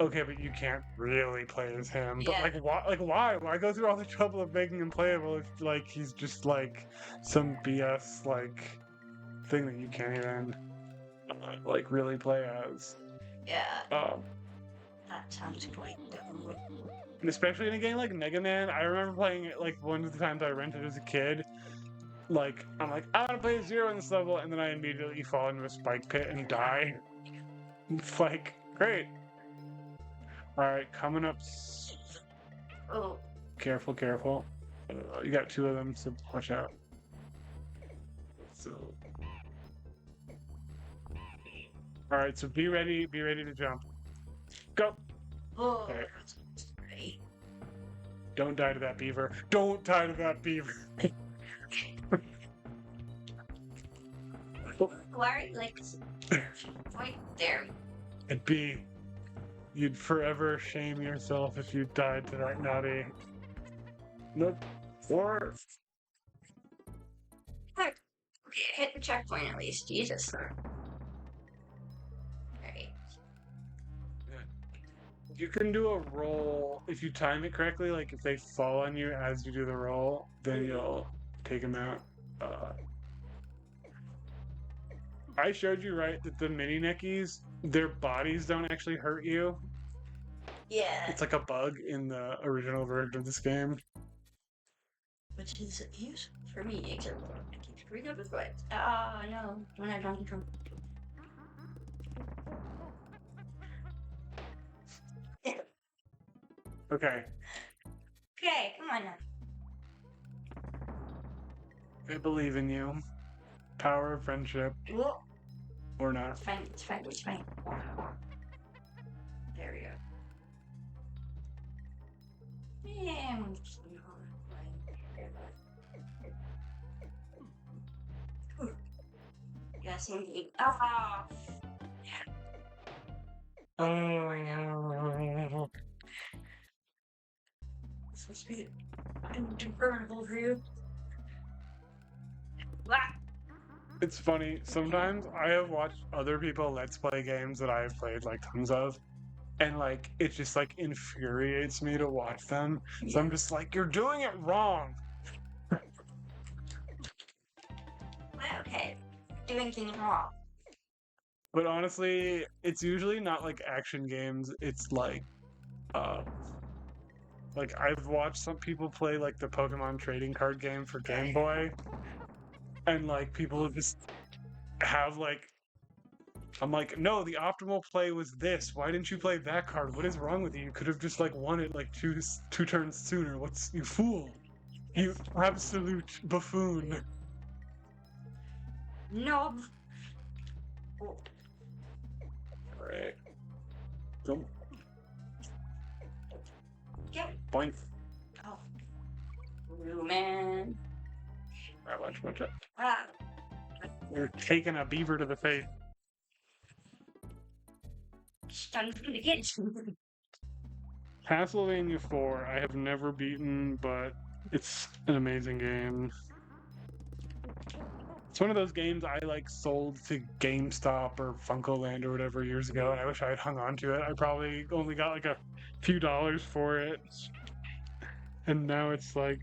Okay, but you can't really play as him. But Yeah. like, why? Like, why? Why go through all the trouble of making him playable if like he's just like some BS like thing that you can't even like really play as? Yeah, Um, that sounds quite dumb. and especially in a game like Mega Man, I remember playing it like one of the times I rented as a kid. Like, I'm like, I want to play Zero in this level, and then I immediately fall into a spike pit and die. It's like, great. All right, coming up. Oh, Careful, careful. You got two of them, so watch out. So, all right, so be ready to jump. Go. oh, Okay. that's great. Don't die to that beaver. Don't die to that beaver. Why are you like right there? And B, you'd forever shame yourself if you died to that naughty. Nope. Or Okay, hit the checkpoint at least. Jesus. Right. you can do a roll if you time it correctly. Like if they fall on you as you do the roll, then you'll take them out. I showed you right that the mini neckies, their bodies don't actually hurt you. Yeah. It's like a bug in the original version of this game. Which is useful for me, except I keep screwing up with what? Ah, no. When I don't control. Okay, Okay, come on now. I believe in you. Power of friendship, Whoa. or not. It's fine, it's fine, it's fine. There we go. Yeah, I'm just yes, indeed. Ah! Oh, This must be incontrovertible for you. Ah! it's funny. Sometimes I have watched other people let's play games that I've played like tons of, and like it just like infuriates me to watch them. So I'm just like, you're doing it wrong. Okay, doing things wrong. But honestly, it's usually not like action games. It's like I've watched some people play like the Pokemon trading card game for Game Boy, and like people just have like, I'm like, no, the optimal play was this. Why didn't you play that card? What is wrong with you? You could have just like won it like two turns sooner. What's you fool? You absolute buffoon. No. Oh, Alright. Go. yep. Boink. Oh. Ooh, man. Alright, watch it. Ah. You're taking a beaver to the face. Stunned from the kids. Castlevania 4, I have never beaten, but it's an amazing game. It's one of those games I like sold to GameStop or FuncoLand or whatever years ago, and I wish I had hung on to it. I probably only got like a few dollars for it, and now it's like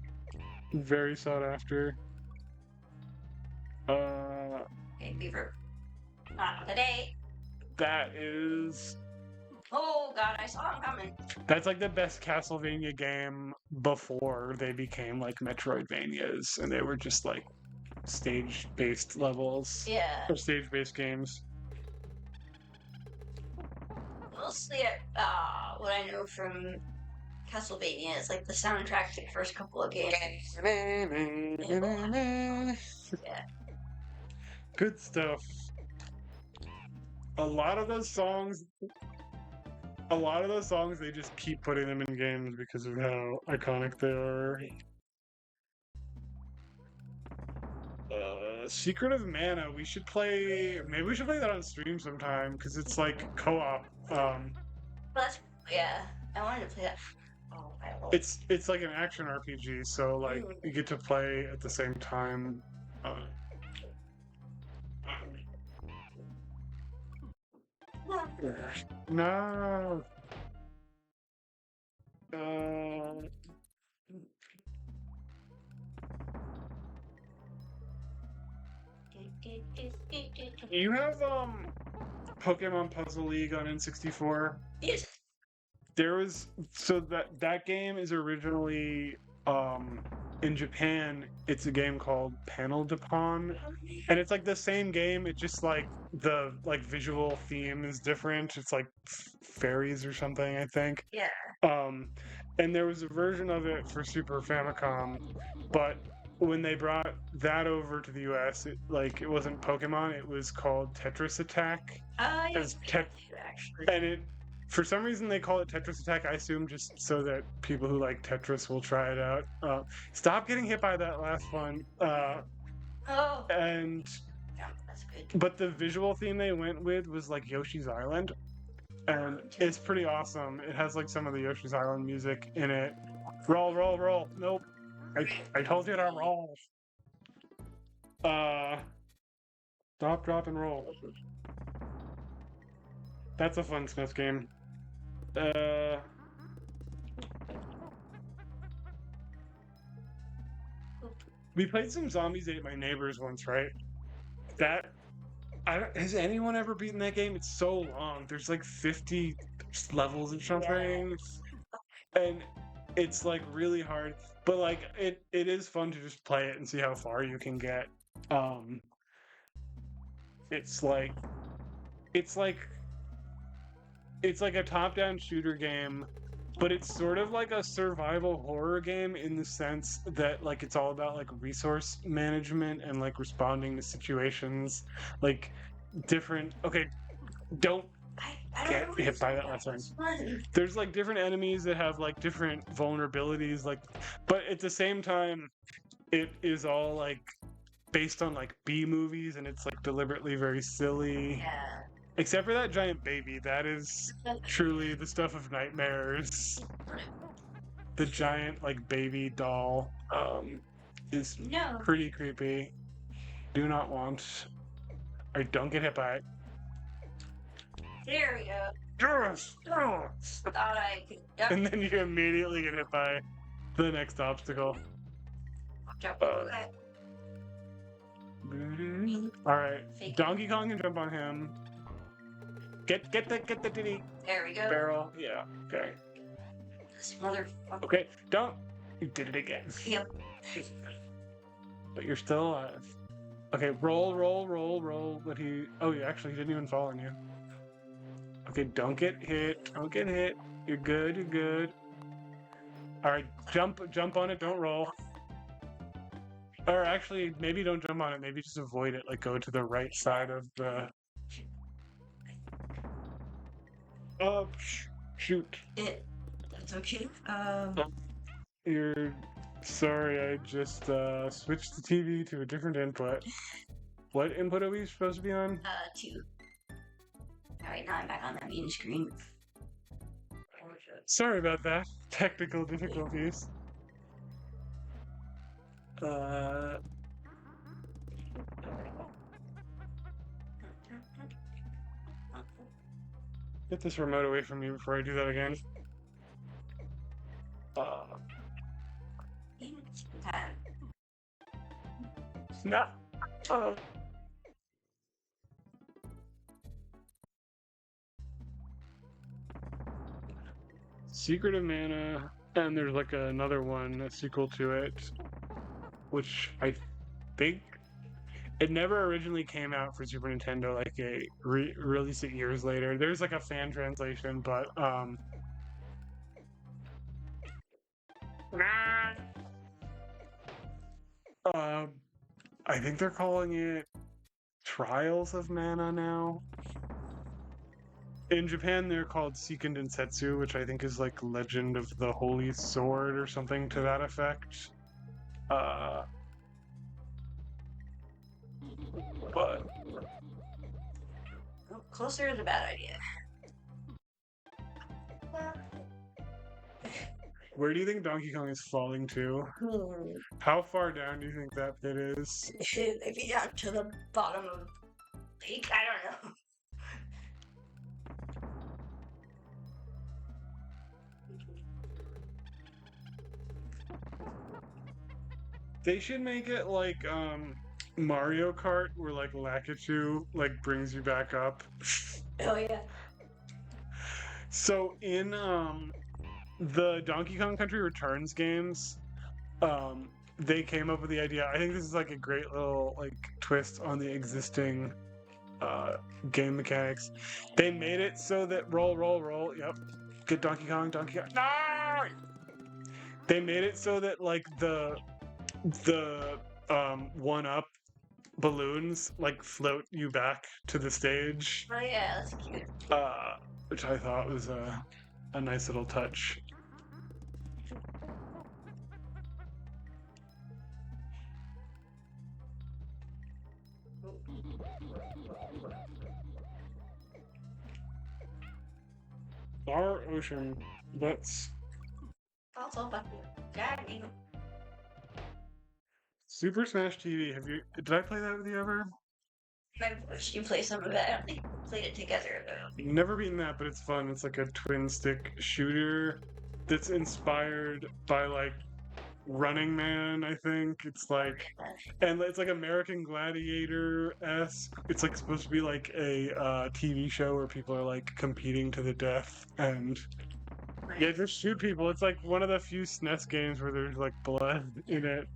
very sought after. Okay, beaver. Not today. That is Oh god, I saw him coming. that's like the best Castlevania game before they became like Metroidvanias, and they were just like stage-based levels Yeah. or stage-based games. Mostly, what I know from Castlevania is like the soundtrack to the first couple of games. Yeah. Good stuff. A lot of those songs, they just keep putting them in games because of how iconic they are. Secret of Mana, maybe we should play that on stream sometime, because it's like co-op. Yeah, I wanted to play that. Oh, I will. It's like an action RPG, so like you get to play at the same time. No. You have Pokemon Puzzle League on N64. Yes. There was that game is originally in Japan. It's a game called Panel de Pon, and it's like the same game. It just like the visual theme is different. It's like fairies or something, I think. Yeah. And there was a version of it for Super Famicom, but when they brought that over to the US, it wasn't Pokemon. It was called Tetris Attack. Yes, actually. And it, for some reason, they call it Tetris Attack. I assume just so that people who like Tetris will try it out. Stop getting hit by that last one. Oh. And Yeah, that's good. but the visual theme they went with was like Yoshi's Island, and it's pretty awesome. It has like some of the Yoshi's Island music in it. Roll, roll, roll. Nope. I told you to roll. Stop, drop, and roll. That's a fun SNES game. We played some Zombies Ate My Neighbors once, right? Has anyone ever beaten that game? It's so long. There's like 50 levels or something. And it's like really hard. But like it is fun to just play it and see how far you can get. It's like a top-down shooter game, but it's sort of like a survival horror game in the sense that like it's all about like resource management and like responding to situations, like different. Okay, don't get hit by that last one. There's like different enemies that have like different vulnerabilities, like, but at the same time, it is all like based on like B movies, and it's like deliberately very silly. Yeah. Except for that giant baby, that is truly the stuff of nightmares. The giant like baby doll is pretty creepy. Do not want. Or don't get hit by it. There we go. Yes! Thought I could. Yep. And then you immediately get hit by the next obstacle. Jump over that. Alright. Donkey Kong can jump on him. Get the titty There we go. barrel. Yeah, okay. This motherfucker. Okay, don't. You did it again. Yep. But you're still alive. Okay, roll, roll, roll, roll. But he. Oh, he actually didn't even fall on you. Okay, don't get hit. Don't get hit. You're good. You're good. All right, jump on it. Don't roll. Or actually, maybe don't jump on it. Maybe just avoid it. Like go to the right side of the. Shoot. That's okay. You're sorry. I just switched the TV to a different input. What input are we supposed to be on? 2. Alright, now I'm back on the main screen. Sorry about that. Technical difficulties. Get this remote away from me before I do that again. No. Secret of Mana, and there's like another one, a sequel to it, which I think it never originally came out for Super Nintendo. Like they released it years later. There's like a fan translation, but I think they're calling it Trials of Mana now. In Japan, they're called Seiken Densetsu, which I think is like Legend of the Holy Sword or something to that effect. But closer is a bad idea. Where do you think Donkey Kong is falling to? How far down do you think that pit is? Maybe down to the bottom of the lake. I don't know. They should make it like Mario Kart where like Lakitu like brings you back up. Oh yeah. So in the Donkey Kong Country Returns games, they came up with the idea. I think this is like a great little like twist on the existing game mechanics. They made it so that roll. Yep, get Donkey Kong. No! They made it so that like the one up balloons like float you back to the stage. Oh yeah, that's cute. Which I thought was a nice little touch. Our Ocean. That's Also, but gagging. Super Smash TV. Have you? Did I play that with you ever? Maybe we should play some of it. I don't think we played it together though. Never beaten that, but it's fun. It's like a twin stick shooter that's inspired by like Running Man, I think. It's like, and it's like American Gladiator esque. It's like supposed to be like a TV show where people are like competing to the death and yeah, just shoot people. It's like one of the few SNES games where there's like blood in it.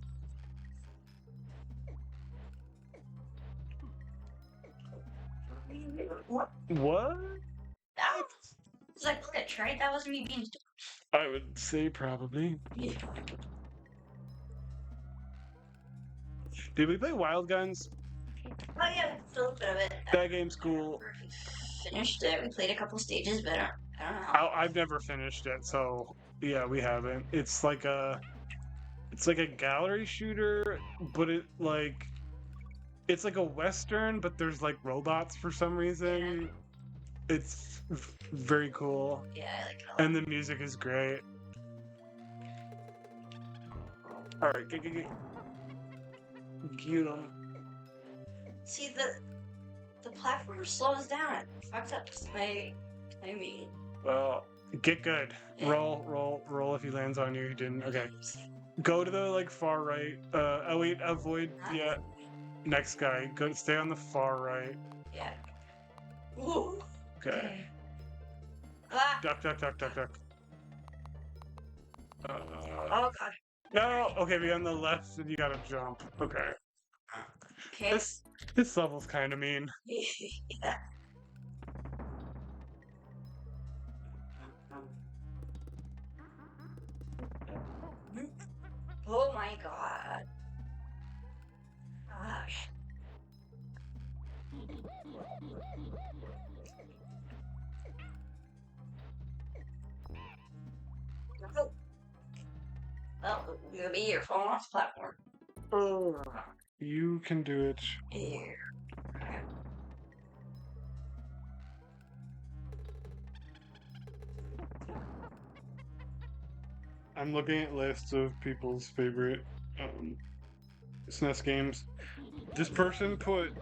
What? What? That was like glitch, right? That wasn't me being. I would say probably. Did we play Wild Guns? Oh yeah, a little bit of it. That game's cool. Finished it. We played a couple stages, but I don't know. I've never finished it, so yeah, we haven't. It's like a gallery shooter, but it's like a western, but there's like robots for some reason. It's very cool. Yeah, I like it a lot. And the music is great. All right, get them. See, the platform slows down. It fucks up my timing. Well, get good. Roll. If he lands on you, he didn't. Okay. Go to the like far right. Oh wait, avoid. Yeah. Next guy. Go. Stay on the far right. Yeah. Ooh. Okay. Ah. Duck. Oh god. No. Okay, be on the left, and you gotta jump. Okay. Okay. This level's kind of mean. Yeah. Oh my god. Gosh. Well, you'll be your phone off the platform. You can do it. Here. I'm looking at lists of people's favorite SNES games. This person put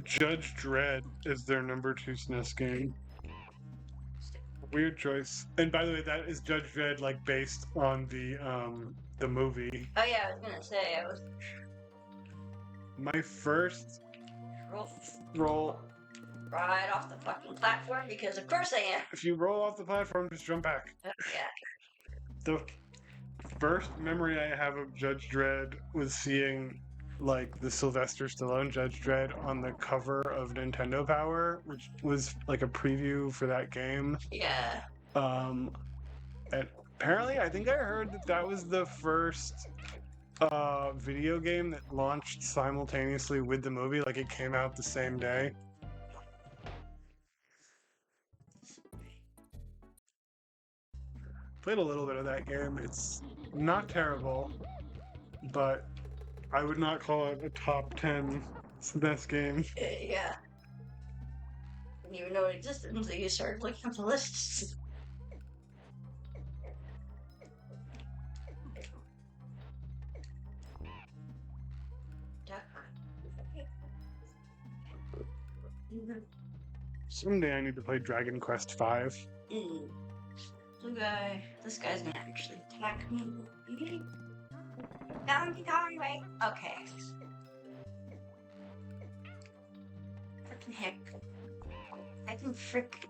Judge Dredd as their number 2 SNES game. Weird choice. And by the way, that is Judge Dredd, like based on the movie. Oh yeah, I was gonna say I was. My first roll. Right off the fucking platform because of course I am. If you roll off the platform, just jump back. Yeah. The first memory I have of Judge Dredd was seeing like the Sylvester Stallone Judge Dredd on the cover of Nintendo Power, which was like a preview for that game. Yeah. And apparently, I think I heard that was the first video game that launched simultaneously with the movie. Like it came out the same day. Played a little bit of that game. It's not terrible, but I would not call it a top 10 SNES game. Yeah. Didn't even know it existed until you started looking at the lists. Someday I need to play Dragon Quest V. This guy's gonna actually attack me. Donkey Kong, right? Okay. Heck. I can frick.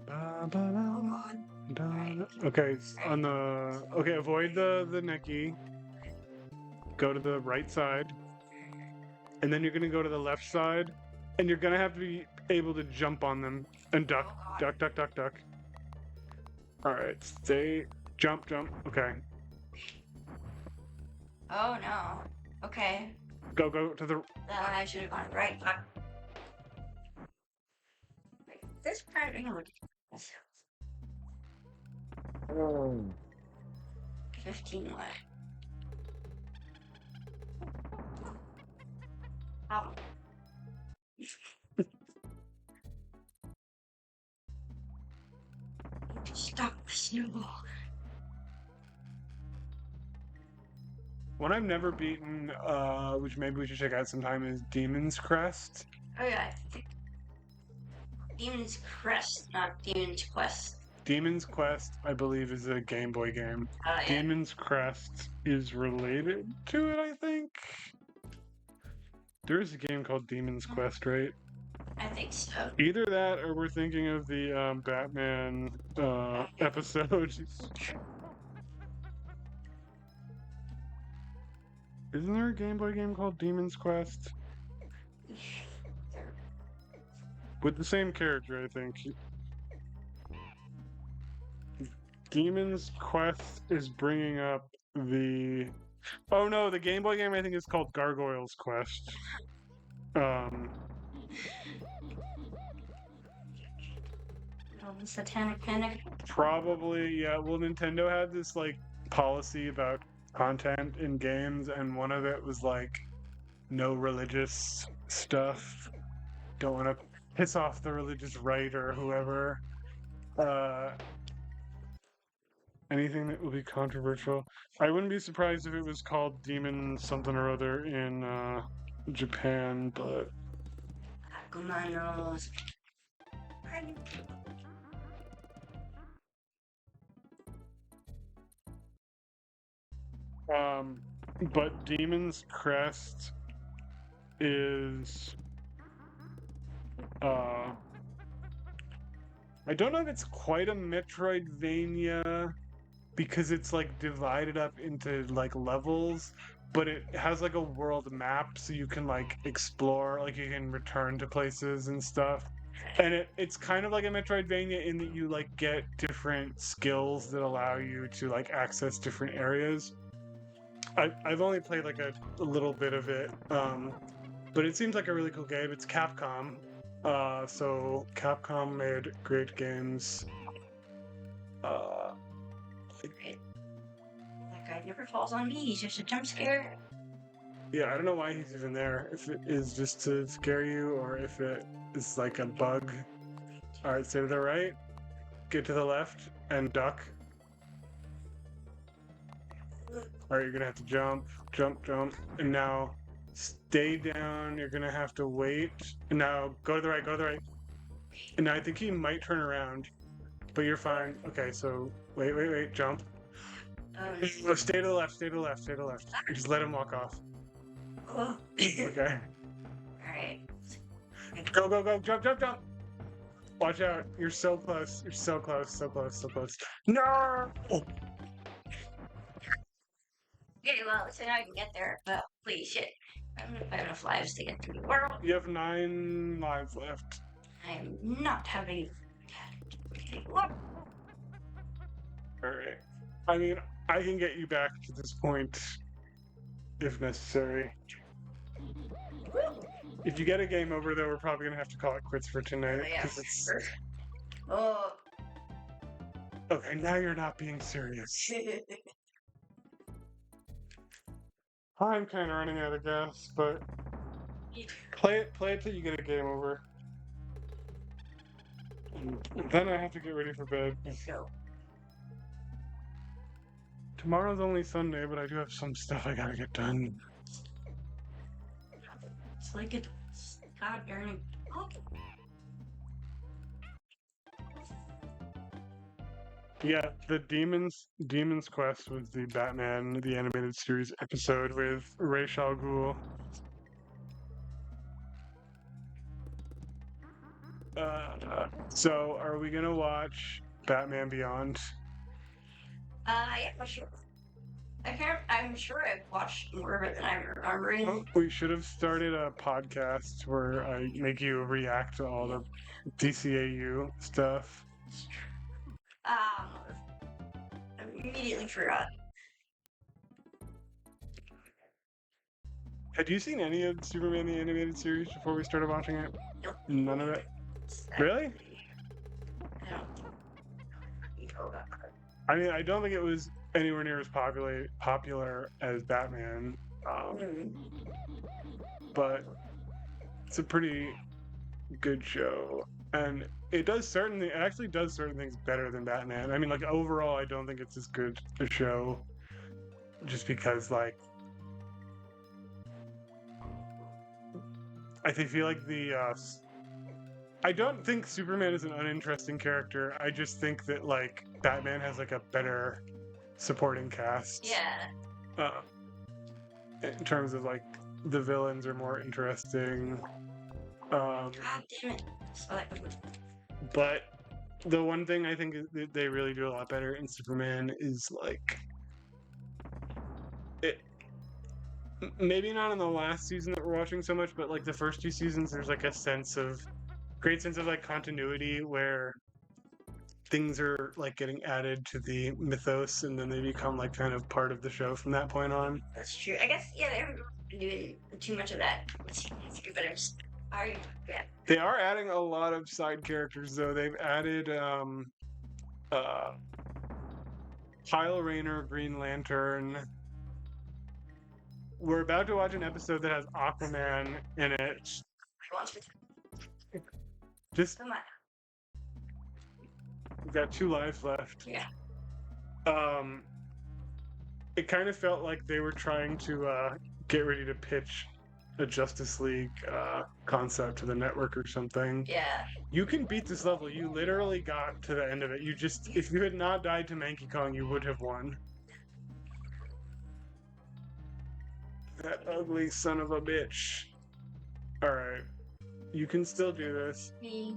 Ba, ba, Oh ba, god. da. Alright. Okay, on the avoid the Neki. Go to the right side, and then you're gonna go to the left side, and you're gonna have to be able to jump on them and duck, Oh god. duck, duck, duck, duck. All right, stay, jump, jump. Okay, Oh no. Okay. go to the. Then I should have gone right. This part, you know, 15 left. Oh. Stop the snowball. One I've never beaten, which maybe we should check out sometime, is Demon's Crest. Oh yeah. Demon's Crest, not Demon's Quest. Demon's Quest, I believe, is a Game Boy game. Yeah. Demon's Crest is related to it, I think. There is a game called Demon's Quest, right? I think so. Either that, or we're thinking of the Batman episode. Isn't there a Game Boy game called Demon's Quest? With the same character, I think. Demon's Quest is bringing up the... Oh no, the Game Boy game I think is called Gargoyle's Quest. Satanic Panic. Probably, yeah. Well, Nintendo had this like policy about content in games, and one of it was like no religious stuff. Don't want to piss off the religious right or whoever. Anything that will be controversial. I wouldn't be surprised if it was called Demon something or other in Japan, but Akumanos. but Demon's Crest is I don't know if it's quite a Metroidvania because it's like divided up into like levels, but it has like a world map so you can like explore, like you can return to places and stuff. And it's kind of like a Metroidvania in that you like get different skills that allow you to like access different areas. I've only played like a little bit of it, but it seems like a really cool game. It's Capcom, so Capcom made great games. That guy never falls on me. He's just a jump scare. Yeah, I don't know why he's even there. If it is just to scare you, or if it is like a bug. All right, stay to the right, get to the left, and duck. All right, you're gonna have to jump, jump, jump, and now stay down. You're gonna have to wait. And now go to the right, go to the right. And now I think he might turn around, but you're fine. Okay, so wait, jump. No, stay to the left, stay to the left, stay to the left. Just let him walk off. Oh. Okay. Alright. Go, jump. Watch out. You're so close. You're so close, so close, so close. No! Okay, well, so now I can get there, but please, shit. I don't have enough lives to get through the world. You have 9 lives left. I am not having... Alright. I mean, I can get you back to this point if necessary. If you get a game over, though, we're probably gonna have to call it quits for tonight. Oh, yeah. 'Cause it's... Oh. Okay, now you're not being serious. I'm kind of running out of gas, but play it till you get a game over. And then I have to get ready for bed. Let's go. Tomorrow's only Sunday, but I do have some stuff I gotta get done. It's like a god darn. Yeah, the Demon's Quest was the Batman the Animated Series episode with Ra's al Ghul. So are we gonna watch Batman Beyond? Yeah, for sure. I'm sure I've watched more of it than I'm remembering. We should have started a podcast where I make you react to all the DCAU stuff. I immediately forgot. Had you seen any of Superman the Animated Series before we started watching it? Nope. None of it? Really? I don't know that. I mean, I don't think it was anywhere near as popular as Batman, but it's a pretty good show, and it actually does certain things better than Batman. I mean, like overall, I don't think it's as good a show, just because like I feel like I don't think Superman is an uninteresting character. I just think that like Batman has like a better supporting cast. Yeah. In terms of like the villains are more interesting. God damn it. But the one thing I think that they really do a lot better in Superman is like it. Maybe not in the last season that we're watching so much, but like the first two seasons, there's like a great sense of like continuity where things are like getting added to the mythos, and then they become like kind of part of the show from that point on. That's true. I guess they haven't been doing too much of that. Yeah. They are adding a lot of side characters though. They've added Kyle Rayner, Green Lantern. We're about to watch an episode that has Aquaman in it. Just come on. We've got 2 lives left. Yeah. It kind of felt like they were trying to get ready to pitch a Justice League concept to the network or something. Yeah. You can beat this level. You literally got to the end of it. If you had not died to Mankey Kong, you would have won. That ugly son of a bitch. Alright. You can still do this. Me.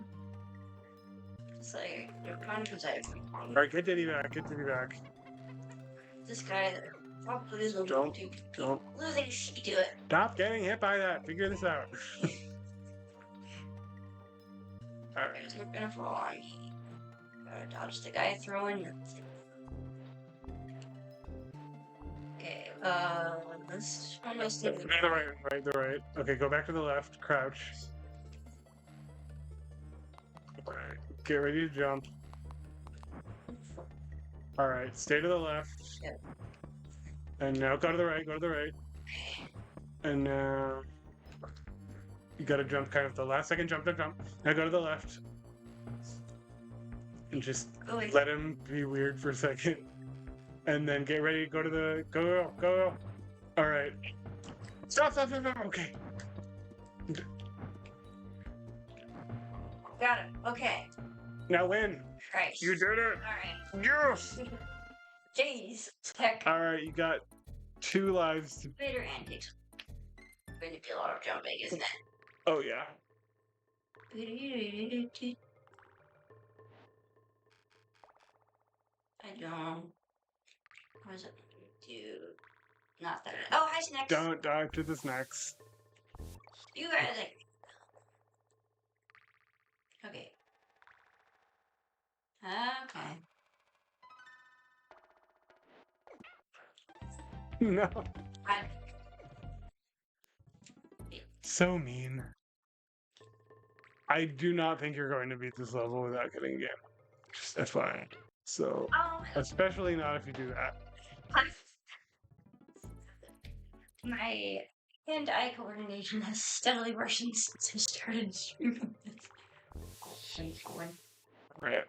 It's like, you're kind of excited. Alright, get Diddy back. Get Diddy back. This guy probably is Don't. losing shit to it. Stop getting hit by that. Figure this out. Alright, we're gonna fall on me. Gotta dodge the guy throwing. Okay, let's almost do The right. Okay, go back to the left. Crouch. Alright, get ready to jump. Alright, stay to the left. Yep. And now go to the right. And now you gotta jump kind of the last second jump. Now go to the left. And just let him be weird for a second. And then get ready to go to the go. Alright. Stop. Okay. Got it. Okay. Now win. Christ. You did it. Alright. Yes. Jeez. Heck. Alright, you got 2 lives. Vader antics. Going to be a lot of jumping, isn't it? Oh yeah. I don't. What does it do? Not that. Oh, hi, snacks. Don't dive to the snacks. You guys like. Okay. Okay. No. I... So mean. I do not think you're going to beat this level without getting a game. Just FYI. So, especially not if you do that. My hand-eye coordination has steadily worsened since I started streaming this. Right.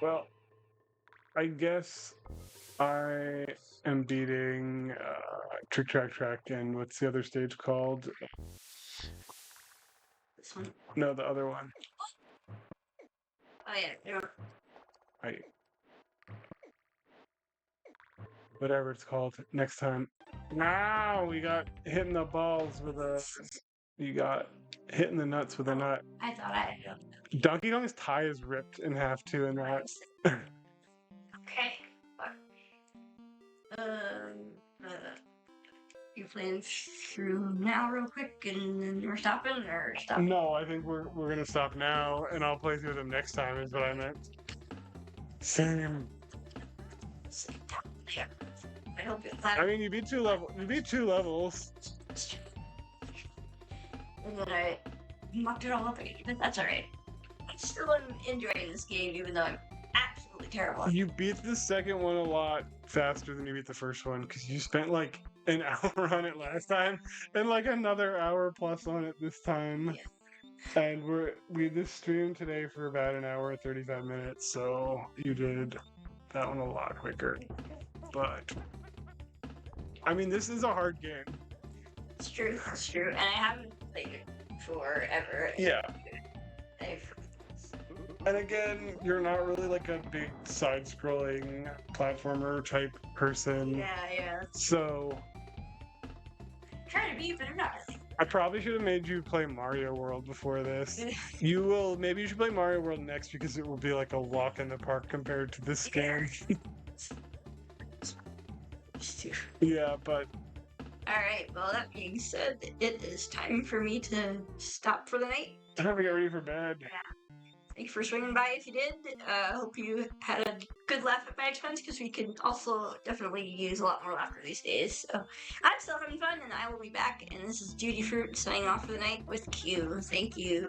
Well, I guess I am beating Trick Track Track, and what's the other stage called? This one? No, the other one. Oh yeah, whatever it's called next time. Now we got hitting the balls with a. You got hitting the nuts with a nut. I thought I had Donkey Kong's tie is ripped in half too in that. Okay. You playing through now real quick and then we're stopping or stopping? No, I think we're gonna stop now, and I'll play through them next time. Is what I meant. Same. Yeah. I hope you're glad. I mean, you beat two levels. And then I mucked it all up again, but that's alright. I still am enjoying this game, even though I'm absolutely terrible. You beat the second one a lot faster than you beat the first one because you spent like an hour on it last time and like another hour plus on it this time. Yeah. And we this stream today for about an hour and 35 minutes, so you did that one a lot quicker. But I mean, this is a hard game. It's true, and I haven't played it forever. Yeah. And again, you're not really like a big side-scrolling platformer type person. Yeah. So I'm trying to be, but I'm not really. I probably should have made you play Mario World before this. Maybe you should play Mario World next because it will be like a walk in the park compared to this game. Yeah, but... Alright, well that being said, it is time for me to stop for the night. I have to get ready for bed. Yeah. Thank you for swinging by if you did. Hope you had a good laugh at my expense because we could also definitely use a lot more laughter these days. So I'm still having fun and I will be back. And this is Judy Fruit signing off for the night with Q. Thank you.